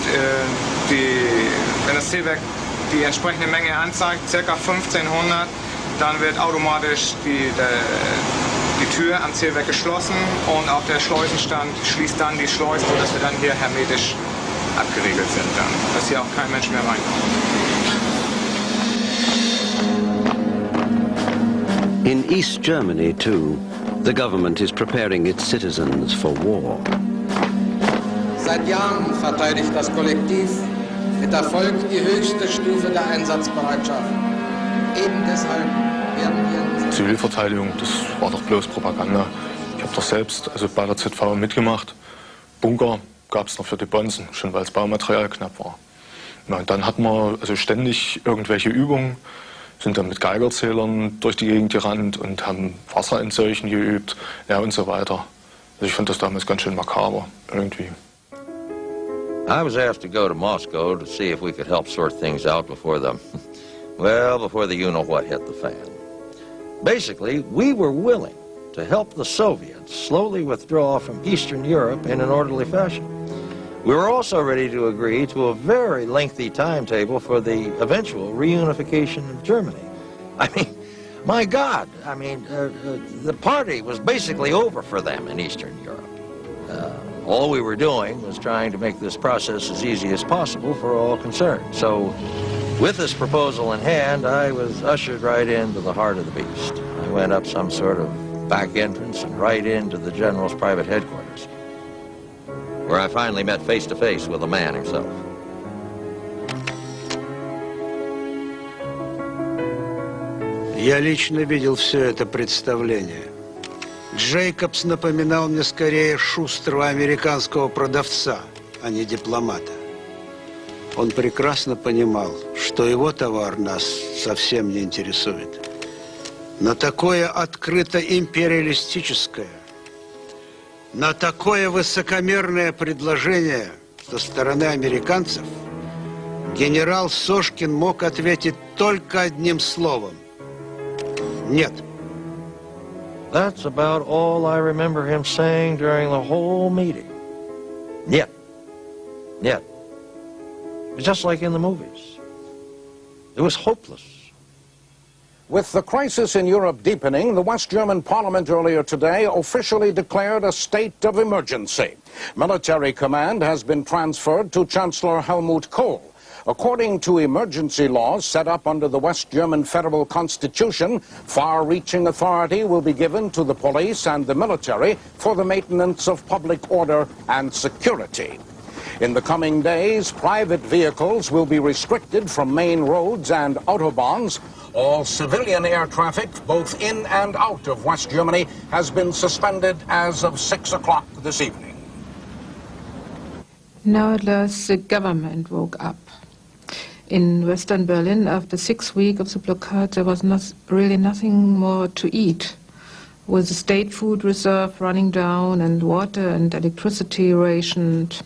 wenn das Zählwerk die entsprechende Menge anzeigt, ca. 1500, dann wird automatisch die Tür am Zählwerk geschlossen und auch der Schleusenstand schließt dann die Schleusen, sodass wir dann hier hermetisch abgeriegelt sind, dann, dass hier auch kein Mensch mehr reinkommt.
In East Germany, too, the government is preparing its citizens for war.
Seit Jahren verteidigt das Kollektiv mit Erfolg die höchste Stufe der Einsatzbereitschaft. Eben deshalb werden wir...
Zivilverteidigung, das war doch bloß Propaganda. Ich habe doch selbst bei der ZV mitgemacht. Bunker gab es noch für die Bonzen, schon weil das Baumaterial knapp war. Ja, und dann hatten wir ständig irgendwelche Übungen, sind dann mit Geigerzählern durch die Gegend gerannt und haben Wasserentseuchen geübt, ja, und so weiter. Also ich fand das damals ganz schön makaber, irgendwie.
I was asked to go to Moscow to see if we could help sort things out before the you-know-what hit the fan. Basically, we were willing to help the Soviets slowly withdraw from Eastern Europe in an orderly fashion. We were also ready to agree to a very lengthy timetable for the eventual reunification of Germany. I mean, my God, the party was basically over for them in Eastern Europe. All we were doing was trying to make this process as easy as possible for all concerned. So, with this proposal in hand, I was ushered right into the heart of the beast. I went up some sort of back entrance and right into the general's private headquarters, where I finally met face-to-face with the man himself.
Я лично видел все это представление. Джейкобс напоминал мне скорее шустрого американского продавца, а не дипломата. Он прекрасно понимал, что его товар нас совсем не интересует. На такое открыто империалистическое, на такое высокомерное предложение со стороны американцев генерал Сошкин мог ответить только одним словом – «нет».
That's about all I remember him saying during the whole meeting. Нет. Нет. Just like in the movies. It was hopeless.
With the crisis in Europe deepening, the West German parliament earlier today officially declared a state of emergency. Military command has been transferred to Chancellor Helmut Kohl. According to emergency laws set up under the West German Federal Constitution, far-reaching authority will be given to the police and the military for the maintenance of public order and security. In the coming days, private vehicles will be restricted from main roads and autobahns. All civilian air traffic, both in and out of West Germany, has been suspended as of 6 o'clock this evening.
Now at last the government woke up. In Western Berlin, after 6 weeks of the blockade, there was really nothing more to eat. With the state food reserve running down and water and electricity rationed.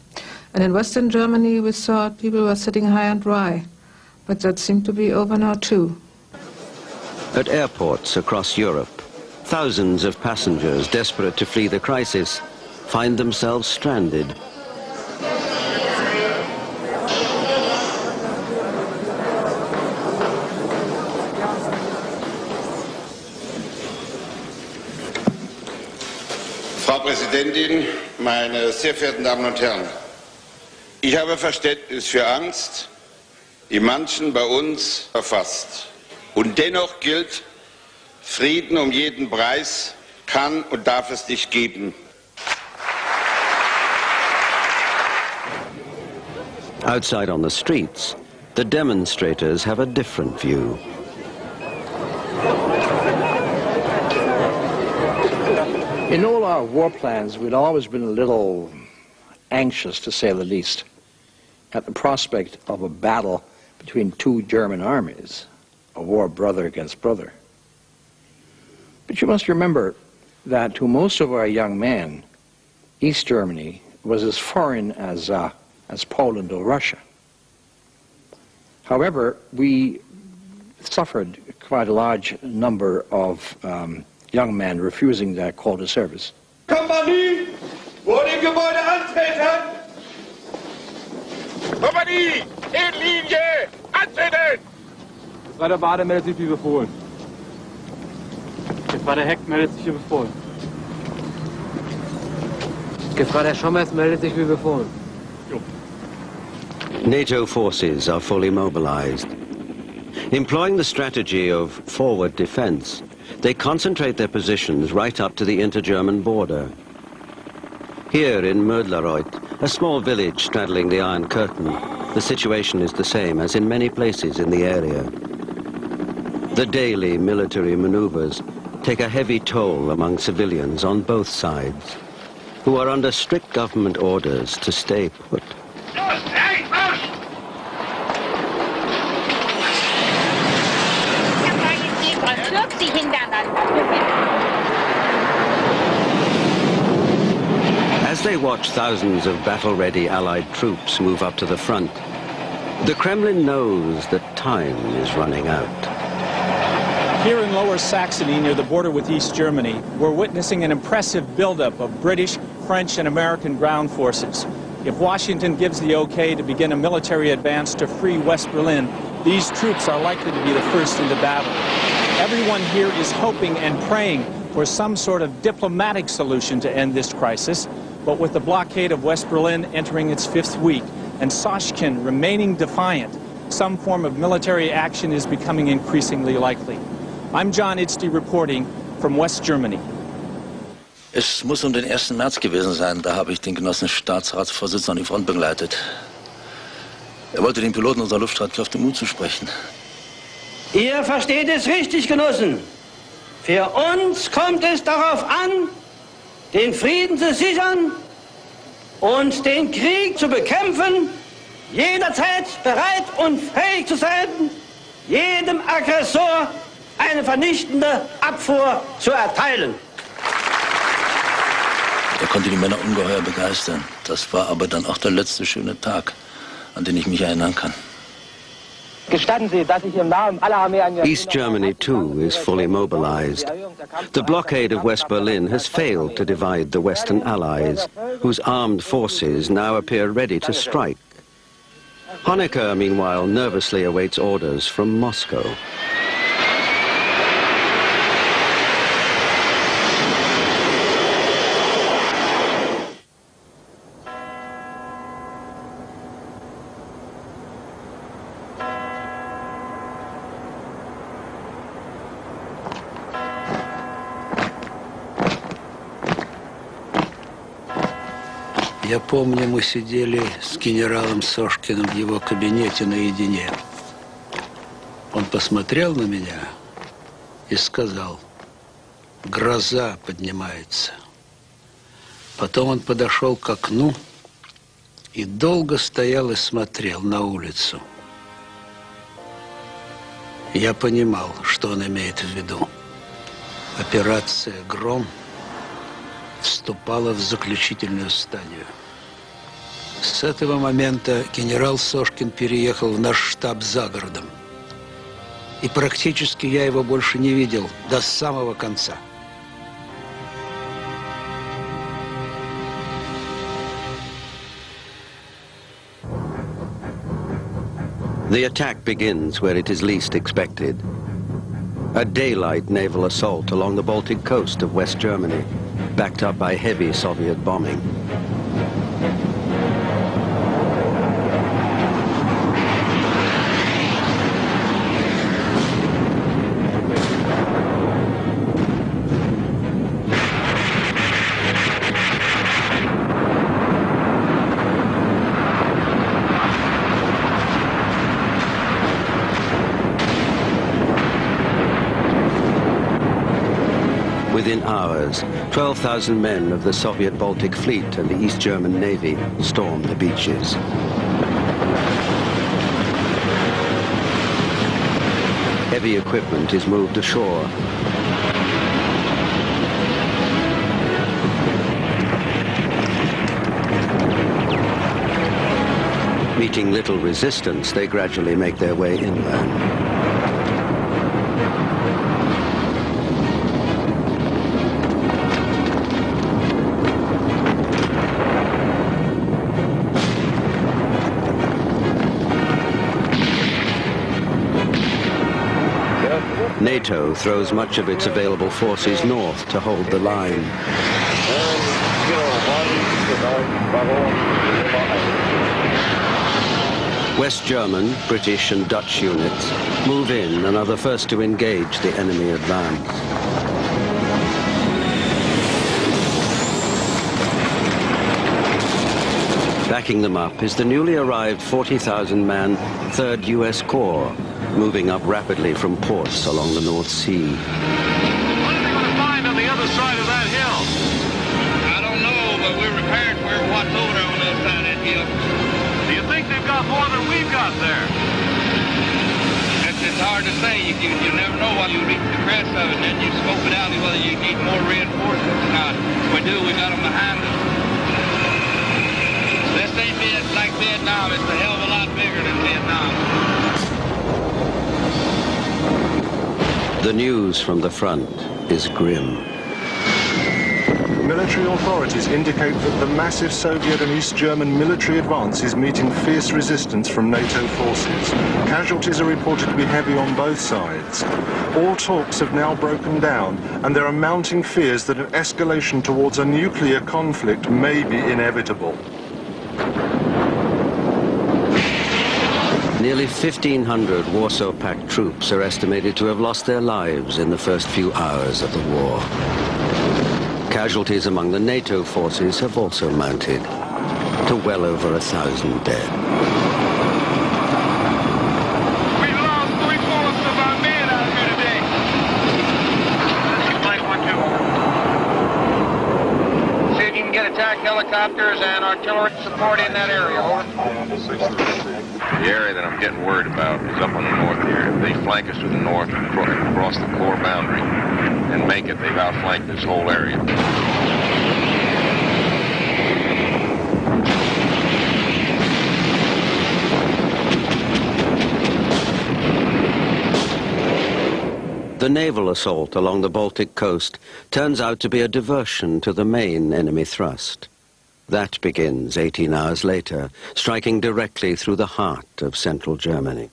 And in Western Germany, we thought people were sitting high and dry. But that seemed to be over now, too.
At airports across Europe, thousands of passengers desperate to flee the crisis find themselves stranded.
Frau Präsidentin, meine sehr verehrten Damen und Herren! Ich habe Verständnis für Angst, die manchen bei uns erfasst. Und dennoch gilt, Frieden um jeden Preis kann und darf es nicht geben.
Outside on the streets, the demonstrators have a different view.
In all our war plans, we'd always been a little anxious, to say the least, at the prospect of a battle between two German armies, a war brother against brother. But you must remember that to most of our young men, East Germany was as foreign as Poland or Russia. However, we suffered quite a large number of young men refusing their call to service.
Kompanie, vor dem Gebäude antreten! Kompanie, in Linie, antreten!
Zweiter Bade meldet sich wie befohlen. Gefreiter Heck meldet sich wie befohlen. Gefreiter Schommers meldet sich wie befohlen.
NATO forces are fully mobilized. Employing the strategy of forward defense, they concentrate their positions right up to the inter-German border. Here in Mödlareuth, a small village straddling the Iron Curtain, the situation is the same as in many places in the area. The daily military maneuvers take a heavy toll among civilians on both sides, who are under strict government orders to stay put. As they watch thousands of battle-ready Allied troops move up to the front, the Kremlin knows that time is running out.
Here in Lower Saxony, near the border with East Germany, we're witnessing an impressive buildup of British, French, and American ground forces. If Washington gives the okay to begin a military advance to free West Berlin, these troops are likely to be the first into battle. Everyone here is hoping and praying for some sort of diplomatic solution to end this crisis, but with the blockade of West Berlin entering its 5th week and Soschkin remaining defiant, some form of military action is becoming increasingly likely. I'm John Itzty reporting from West Germany.
Es muss den 1. März gewesen sein, da habe ich den Genossen Staatsratsvorsitzenden an die Front begleitet. Wollte den Piloten unserer Luftstreitkräfte Mut zusprechen.
Ihr versteht es richtig, Genossen. Für uns kommt es darauf an, den Frieden zu sichern und den Krieg zu bekämpfen, jederzeit bereit und fähig zu sein, jedem Aggressor eine vernichtende Abfuhr zu erteilen.
Er konnte die Männer ungeheuer begeistern. Das war aber dann auch der letzte schöne Tag, an den ich mich erinnern kann.
Gestatten Sie, dass ich im Namen aller Armee an
East Germany, too, is fully mobilized. The blockade of West Berlin has failed to divide the Western Allies, whose armed forces now appear ready to strike. Honecker, meanwhile, nervously awaits orders from Moscow.
Я помню, мы сидели с генералом Сошкиным в его кабинете наедине. Он посмотрел на меня и сказал: «Гроза поднимается». Потом он подошел к окну и долго стоял и смотрел на улицу. Я понимал, что он имеет в виду. Операция «Гром» вступала в заключительную стадию. С этого момента генерал Сошкин переехал в наш штаб за городом. И практически я его больше не видел до самого конца.
The attack begins where it is least expected. A daylight naval assault along the Baltic coast of West Germany, backed up by heavy Soviet bombing. Within hours, 12,000 men of the Soviet Baltic Fleet and the East German Navy stormed the beaches. Heavy equipment is moved ashore. Meeting little resistance, they gradually make their way inland. NATO throws much of its available forces north to hold the line. West German, British and Dutch units move in and are the first to engage the enemy advance. Backing them up is the newly arrived 40,000-man 3rd U.S. Corps, moving up rapidly from ports along the North Sea.
What are they going to find on the other side of that hill? I don't know, but we're prepared for what's over there on the other side of that hill. Do you think they've got more than we've got there? It's hard to say. You never know while you reach the crest of it, and then you scope it out whether you need more reinforcements or not. If we do, we got them behind us. This ain't like Vietnam. It's a hell of a lot bigger than Vietnam.
The news from the front is grim.
Military authorities indicate that the massive Soviet and East German military advance is meeting fierce resistance from NATO forces. Casualties are reported to be heavy on both sides. All talks have now broken down, and there are mounting fears that an escalation towards a nuclear conflict may be inevitable.
Nearly 1,500 Warsaw Pact troops are estimated to have lost their lives in the first few hours of the war. Casualties among the NATO forces have also mounted to well over 1,000 dead.
We lost 3/4 of our men out here today. Flight 1-2. See if you can get attack helicopters and artillery support in that area. Over.
The area that I'm getting worried about is up on the north here. If they flank us to the north and across the corps boundary and make it, they've outflanked this whole area.
The naval assault along the Baltic coast turns out to be a diversion to the main enemy thrust. That begins 18 hours later, striking directly through the heart of central Germany.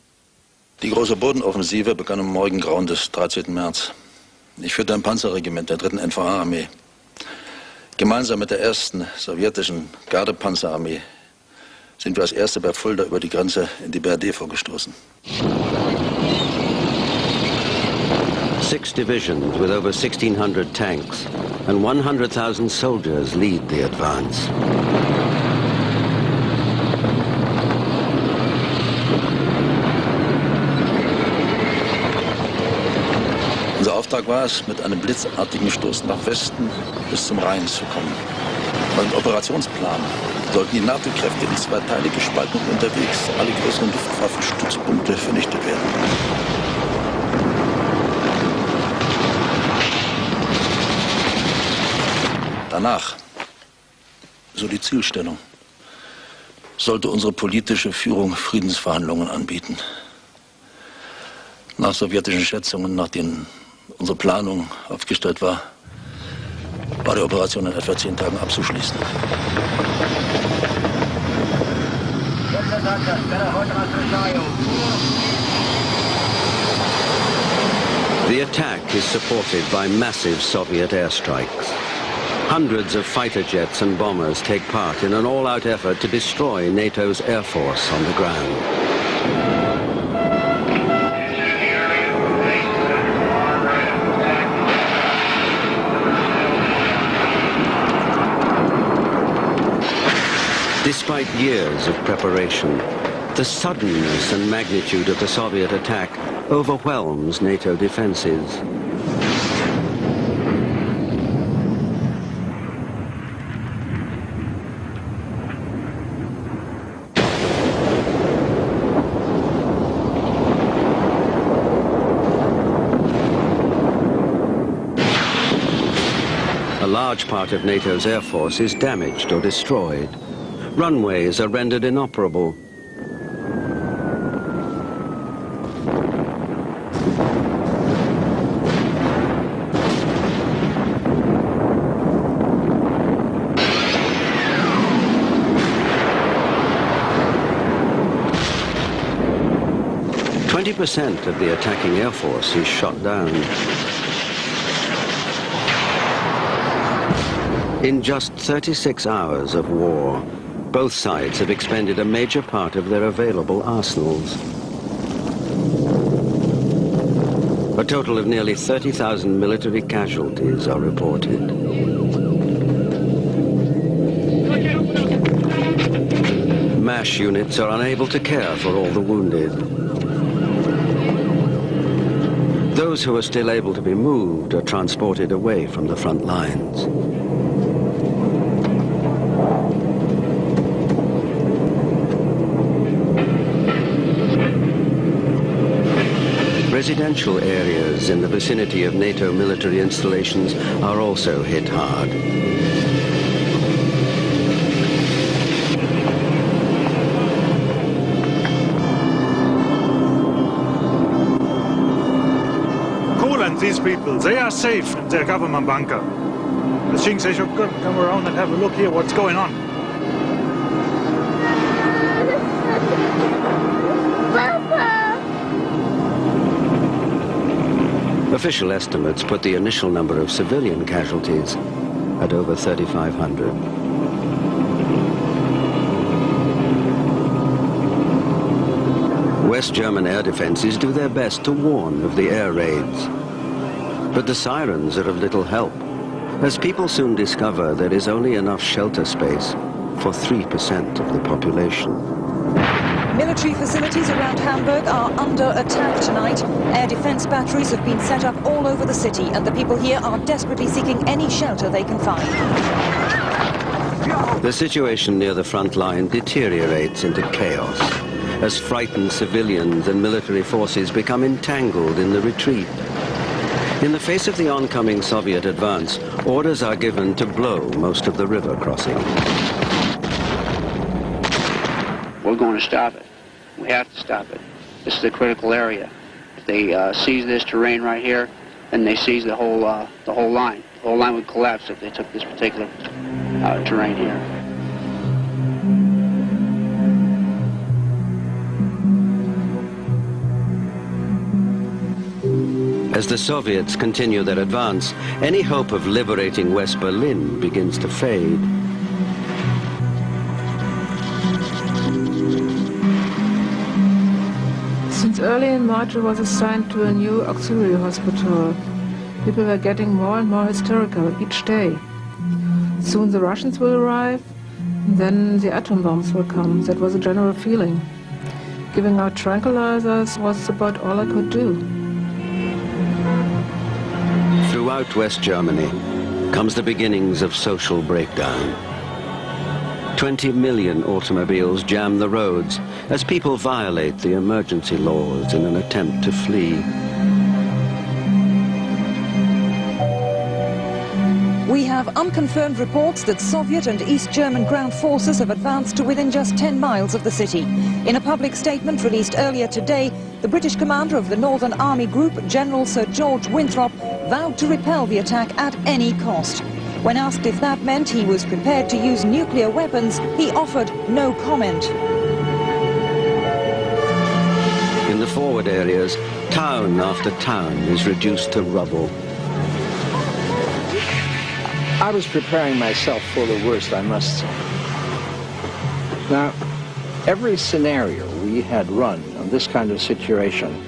Die große Bodenoffensive begann am Morgengrauen des 13. März. Ich führte ein Panzerregiment der 3. NVA-Armee. Gemeinsam mit der 1. sowjetischen Gardepanzerarmee sind wir als Erste bei Fulda über die Grenze in die BRD vorgestoßen.
6 divisions with over 1,600 tanks and 100,000 soldiers lead the advance.
Unser Auftrag war es, mit einem blitzartigen Stoß nach Westen bis zum Rhein zu kommen. Beim Operationsplan sollten die NATO-Kräfte in 2 Teile gespalten und unterwegs alle größeren Luftwaffenstützpunkte vernichtet werden. Danach, so die Zielstellung, sollte unsere politische Führung Friedensverhandlungen anbieten. Nach sowjetischen Schätzungen, nach denen unsere Planung aufgestellt war, war die Operation in etwa 10 Tagen abzuschließen.
The attack is supported by massive Soviet airstrikes. Hundreds of fighter jets and bombers take part in an all-out effort to destroy NATO's air force on the ground. Despite years of preparation, the suddenness and magnitude of the Soviet attack overwhelms NATO defenses. A large part of NATO's air force is damaged or destroyed. Runways are rendered inoperable. % of the attacking air force is shot down. In just 36 hours of war, both sides have expended a major part of their available arsenals. A total of nearly 30,000 military casualties are reported. MASH units are unable to care for all the wounded. Those who are still able to be moved are transported away from the front lines. Residential areas in the vicinity of NATO military installations are also hit hard.
These people, they are safe in their government bunker. I think they should come around and have a look here what's going on.
Official estimates put the initial number of civilian casualties at over 3,500. West German air defenses do their best to warn of the air raids. But the sirens are of little help, as people soon discover there is only enough shelter space for 3% of the population.
Military facilities around Hamburg are under attack tonight. Air defense batteries have been set up all over the city, and the people here are desperately seeking any shelter they can find.
The situation near the front line deteriorates into chaos, as frightened civilians and military forces become entangled in the retreat. In the face of the oncoming Soviet advance, orders are given to blow most of the river crossing.
We're going to stop it. We have to stop it. This is a critical area. If they seize this terrain right here, then they seize the whole line. The whole line would collapse if they took this particular terrain here.
As the Soviets continue their advance, any hope of liberating West Berlin begins to fade.
Since early in March, I was assigned to a new auxiliary hospital. People were getting more and more hysterical each day. Soon the Russians will arrive, and then the atom bombs will come. That was a general feeling. Giving out tranquilizers was about all I could do.
Throughout West Germany comes the beginnings of social breakdown. 20 million automobiles jam the roads as people violate the emergency laws in an attempt to flee.
We have unconfirmed reports that Soviet and East German ground forces have advanced to within just 10 miles of the city. In a public statement released earlier today, the British commander of the Northern Army Group, General Sir George Winthrop, vowed to repel the attack at any cost. When asked if that meant he was prepared to use nuclear weapons, he offered no comment.
In the forward areas, town after town is reduced to rubble.
I was preparing myself for the worst, I must say. Now, every scenario we had run on this kind of situation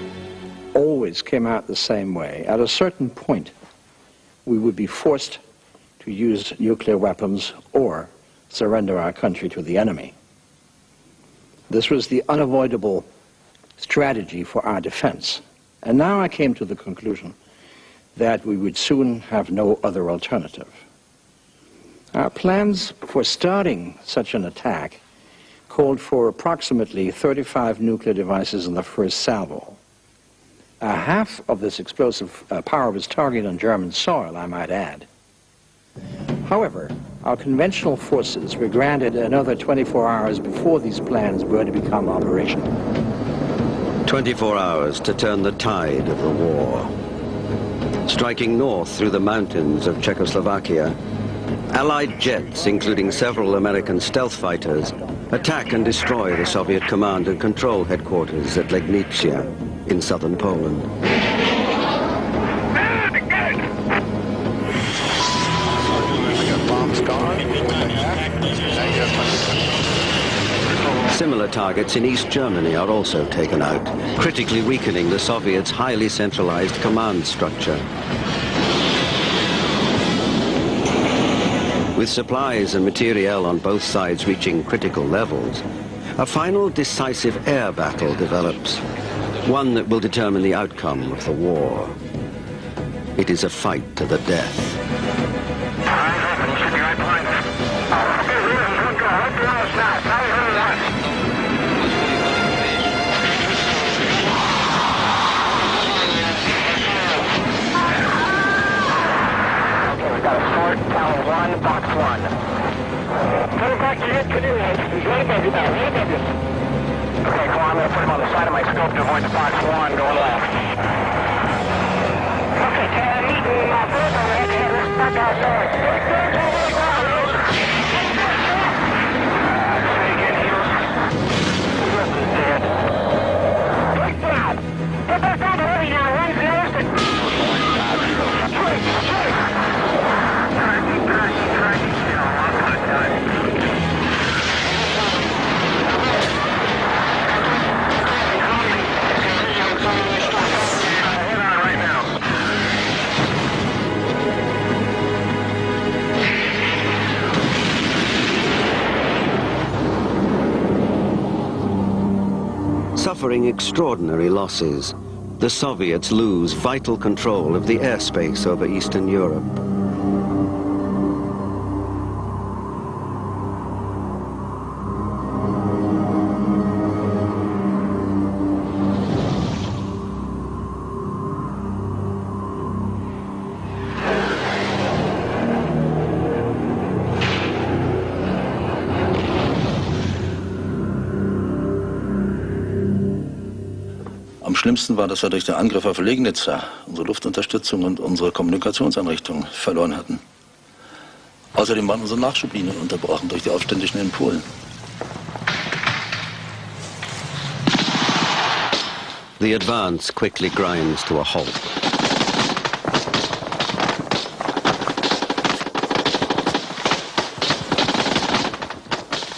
always came out the same way. At a certain point, we would be forced to use nuclear weapons or surrender our country to the enemy. This was the unavoidable strategy for our defense. And now I came to the conclusion that we would soon have no other alternative. Our plans for starting such an attack called for approximately 35 nuclear devices in the first salvo. Half of this explosive power was targeted on German soil, I might add. However, our conventional forces were granted another 24 hours before these plans were to become operational.
24 hours to turn the tide of the war. Striking north through the mountains of Czechoslovakia, Allied jets, including several American stealth fighters, attack and destroy the Soviet command and control headquarters at Legnica in southern Poland. Similar targets in East Germany are also taken out, critically weakening the Soviets' highly centralized command structure. With supplies and materiel on both sides reaching critical levels, a final decisive air battle develops, one that will determine the outcome of the war. It is a fight to the death.
Box 1. Put it back to your canoe. He's right above you now, right above you. Okay, come on, I'm going to put him on the side of my scope to avoid the box 1 going left. Okay, meeting my brother, let's stuck out north. Say again, Heels. The rest is dead. Good job. Get back on the way now, one's lost it.
Suffering extraordinary losses, the Soviets lose vital control of the airspace over Eastern Europe.
Am schlimmsten war, dass wir durch den Angriff auf Legnica unsere Luftunterstützung und unsere Kommunikationseinrichtungen verloren hatten. Außerdem waren unsere Nachschublinien unterbrochen durch die Aufständischen in Polen.
The advance quickly grinds to a halt.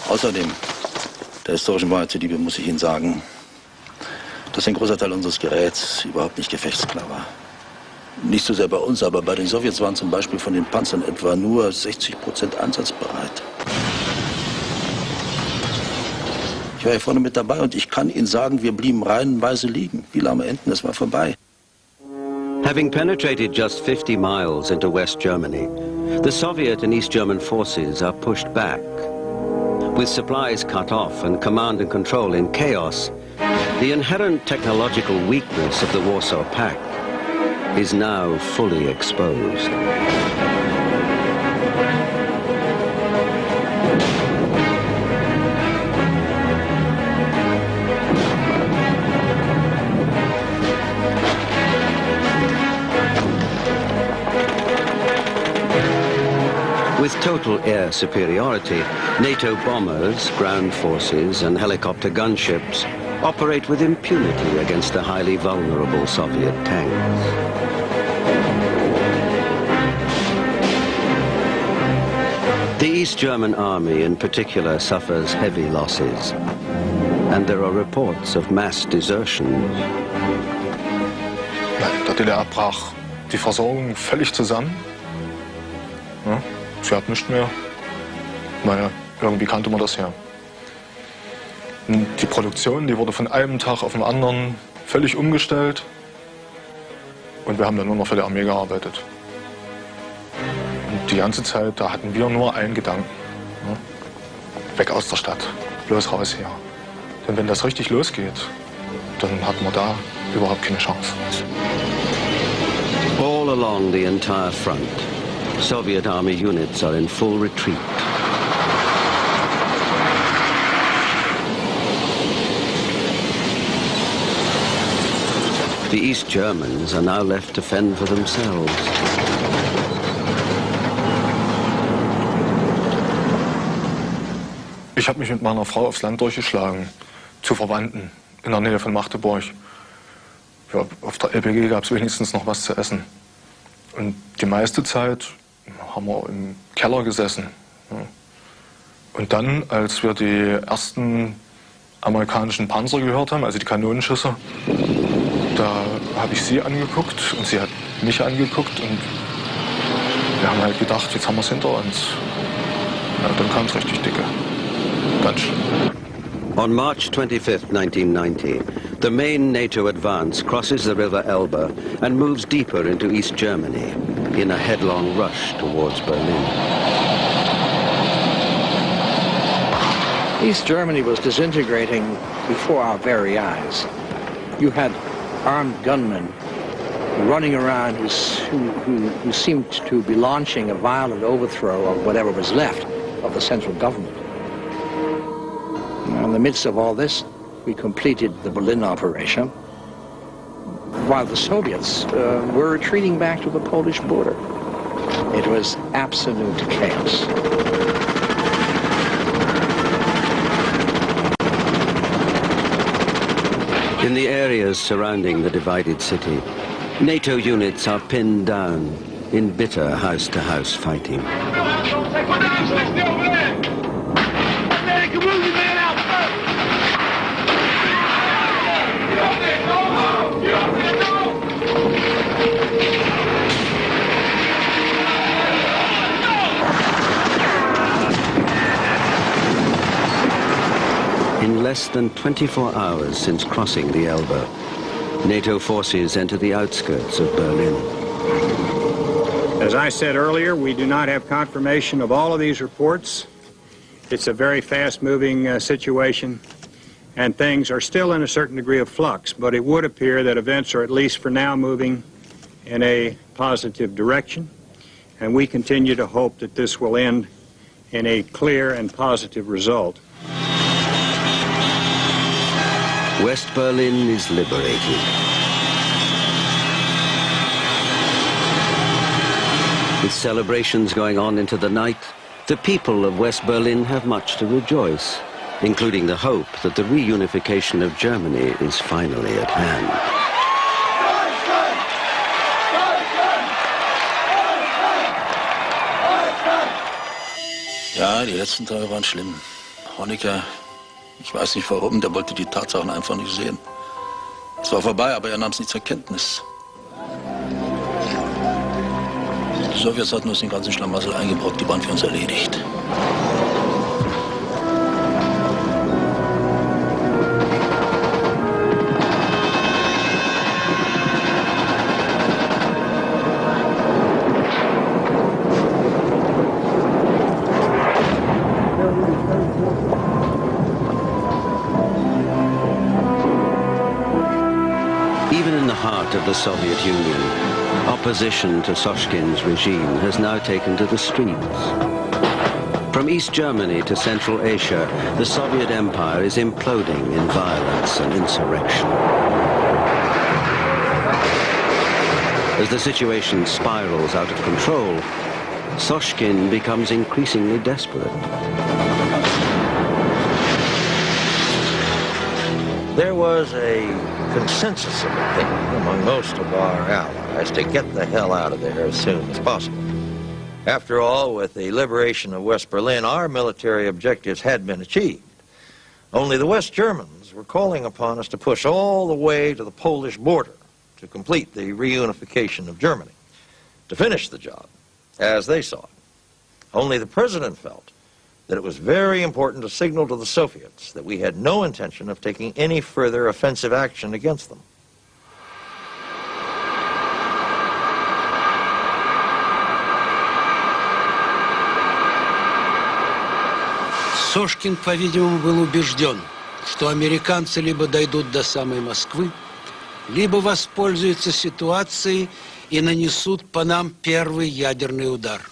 Außerdem, der historischen Wahrheit zuliebe, muss ich Ihnen sagen, dass ein großer Teil unseres Geräts überhaupt nicht gefechtsklar war. Nicht so sehr bei uns, aber bei den Sowjets waren zum Beispiel von den Panzern etwa nur 60% einsatzbereit. Ich war hier vorne mit dabei und ich kann Ihnen sagen, wir blieben reihenweise liegen, wie lahme Enten, es war vorbei.
Having penetrated just 50 miles into West Germany, the Soviet and East German forces are pushed back. With supplies cut off and command and control in chaos, the inherent technological weakness of the Warsaw Pact is now fully exposed. With total air superiority, NATO bombers, ground forces and helicopter gunships operate with impunity against the highly vulnerable Soviet tanks. The East German army in particular suffers heavy losses, and there are reports of mass desertions.
In der DDR brach die Versorgung völlig zusammen. Ja, sie hat nichts mehr. Naja, irgendwie kannte man das ja. Die Produktion, die wurde von einem Tag auf den anderen völlig umgestellt. Und wir haben dann nur noch für die Armee gearbeitet. Und die ganze Zeit, da hatten wir nur einen Gedanken. Ne? Weg aus der Stadt, bloß raus hier. Denn wenn das richtig losgeht, dann hat man da überhaupt keine Chance.
All along the entire front, Soviet army units are in full retreat. The East Germans are now left to fend for themselves.
Ich habe mich mit meiner Frau aufs Land durchgeschlagen, zu Verwandten in der Nähe von Magdeburg. Ja, auf der LPG gab es wenigstens noch was zu essen. Und die meiste Zeit haben wir im Keller gesessen. Ja. Und dann, als wir die ersten amerikanischen Panzer gehört haben, also die Kanonenschüsse, da habe ich sie angeguckt und sie hat mich angeguckt und wir haben halt gedacht, jetzt haben wir es hinter uns. Ja, dann kam es richtig dicke. Ganz schlimm.
On March 25, 1990, The main NATO advance crosses the river Elbe and moves deeper into East Germany in a headlong rush towards Berlin.
East Germany was disintegrating before our very eyes. You had armed gunmen running around who seemed to be launching a violent overthrow of whatever was left of the central government. In the midst of all this, we completed the Berlin operation, while the Soviets were retreating back to the Polish border. It was absolute chaos.
In the areas surrounding the divided city, NATO units are pinned down in bitter house-to-house fighting. In less than 24 hours since crossing the Elbe, NATO forces enter the outskirts of Berlin.
As I said earlier, we do not have confirmation of all of these reports. It's a very fast-moving situation, and things are still in a certain degree of flux, but it would appear that events are, at least for now, moving in a positive direction, and we continue to hope that this will end in a clear and positive result.
West Berlin is liberated. With celebrations going on into the night, the people of West Berlin have much to rejoice, including the hope that the reunification of Germany is finally at hand.
Ja, die letzten Tage waren schlimm. Honecker, ich weiß nicht warum, der wollte die Tatsachen einfach nicht sehen. Es war vorbei, aber er nahm es nicht zur Kenntnis. Die Sowjets hatten uns den ganzen Schlamassel eingebrockt, die waren für uns erledigt.
Even in the heart of the Soviet Union, opposition to Sochkin's regime has now taken to the streets. From East Germany to Central Asia, the Soviet Empire is imploding in violence and insurrection. As the situation spirals out of control, Sochkin becomes increasingly desperate.
There was a consensus of opinion among most of our allies to get the hell out of there as soon as possible. After all, with the liberation of West Berlin, our military objectives had been achieved. Only the West Germans were calling upon us to push all the way to the Polish border to complete the reunification of Germany, to finish the job as they saw it. Only the President felt that it was very important to signal to the Soviets that we had no intention of taking any further offensive action against them.
Сошкин, по-видимому, был убежден, что американцы либо дойдут до самой Москвы, либо воспользуются ситуацией и нанесут по нам первый ядерный удар.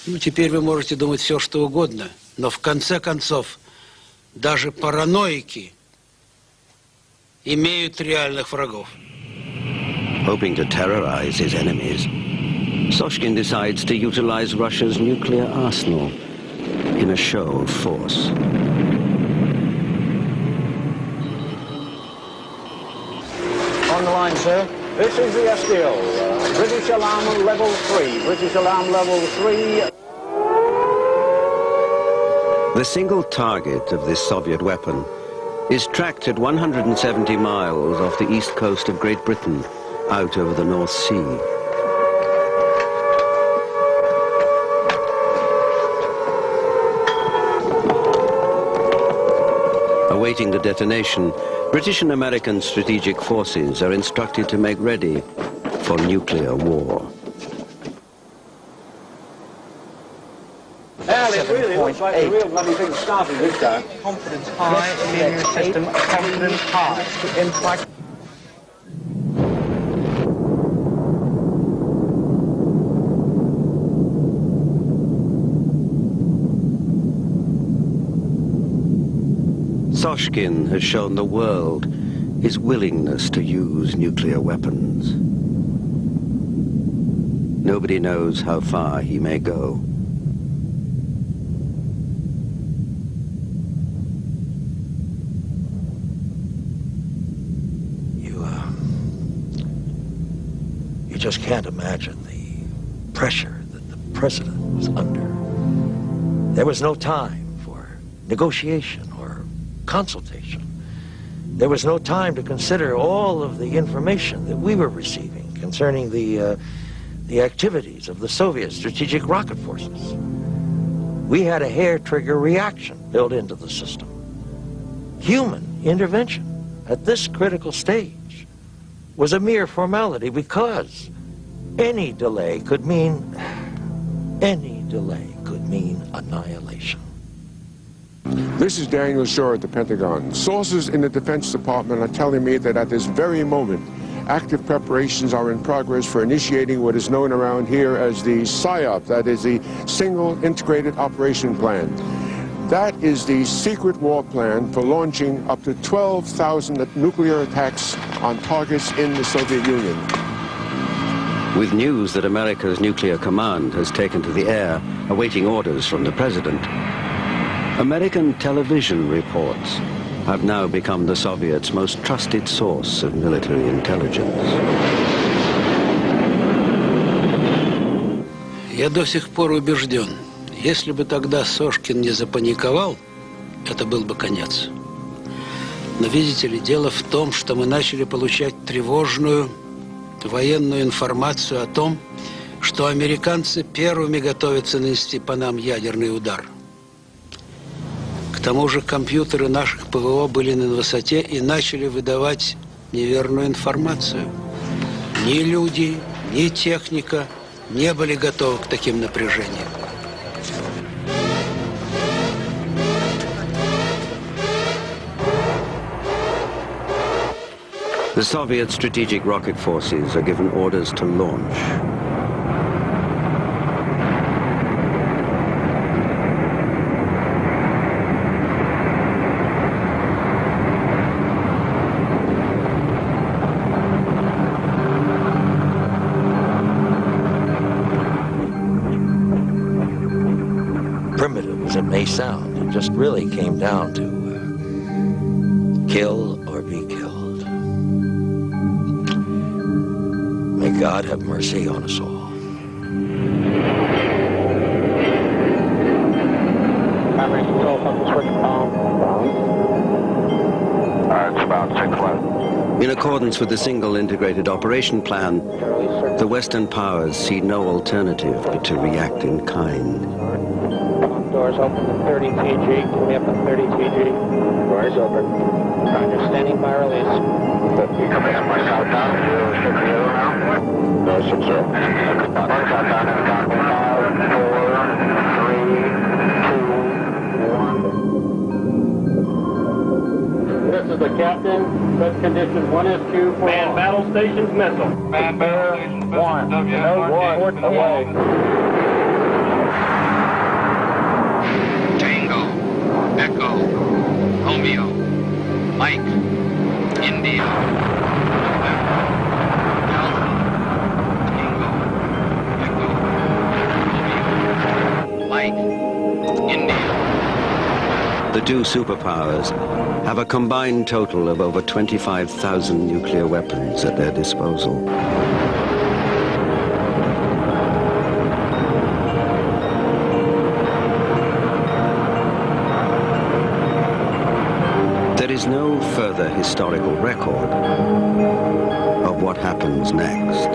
Ну, теперь вы можете думать все, что угодно, но в конце концов даже параноики имеют реальных врагов.
Hoping to terrorize his enemies, Sochkin decides to utilize Russia's nuclear arsenal in a show of force.
On the line, sir. This is the SDO. British alarm level 3. British alarm level 3.
The single target of this Soviet weapon is tracked at 170 miles off the east coast of Great Britain, out over the North Sea. Awaiting the detonation, British and American strategic forces are instructed to make ready for nuclear war.
Well, it really looks like a real bloody big starting this time.
Confidence high, immune system, confidence high. In fact,
Soshkin has shown the world his willingness to use nuclear weapons. Nobody knows how far he may go.
You just can't imagine the pressure that the president was under. There was no time for negotiation or consultation. There was no time to consider all of the information that we were receiving concerning the activities of the Soviet strategic rocket forces. We had a hair-trigger reaction built into the system. Human intervention at this critical stage was a mere formality because any delay could mean annihilation.
This is Daniel Shaw at the Pentagon. Sources in the Defense Department are telling me that at this very moment, active preparations are in progress for initiating what is known around here as the PSYOP, that is the Single Integrated Operation Plan. That is the secret war plan for launching up to 12,000 nuclear attacks on targets in the Soviet Union.
With news that America's nuclear command has taken to the air, awaiting orders from the president, American television reports have now become the Soviets' most trusted source of military intelligence.
Я до сих пор убежден, если бы тогда Сошкин не запаниковал, это был бы конец. Но видите ли, дело в том, что мы начали получать тревожную военную информацию о том, что американцы первыми готовятся нанести по нам ядерный удар. К тому же компьютеры наших ПВО были на высоте и начали выдавать неверную информацию. Ни люди, ни техника не были готовы к таким напряжениям.
The Soviet strategic rocket forces are given orders to launch.
Primitive as it may sound, it just really came down to kill or be killed. May God have mercy on us all.
In accordance with the Single Integrated Operation Plan, the Western powers see no alternative but to react in kind.
Doors open to 30 TG. Can we up to 30 TG? Doors open. Roger, standing by release. Command by countdown. 060 now. 060. Countdown and counting. 5, 4, 3, 2, 1. This is the captain. Set condition 1SQ for man battle stations missile. Man battle stations missile. 1. No port away.
Echo, Romeo, Mike, India, Alpha, Tango, Echo, Romeo, Mike, India.
The two superpowers have a combined total of over 25,000 nuclear weapons at their disposal. There is no further historical record of what happens next.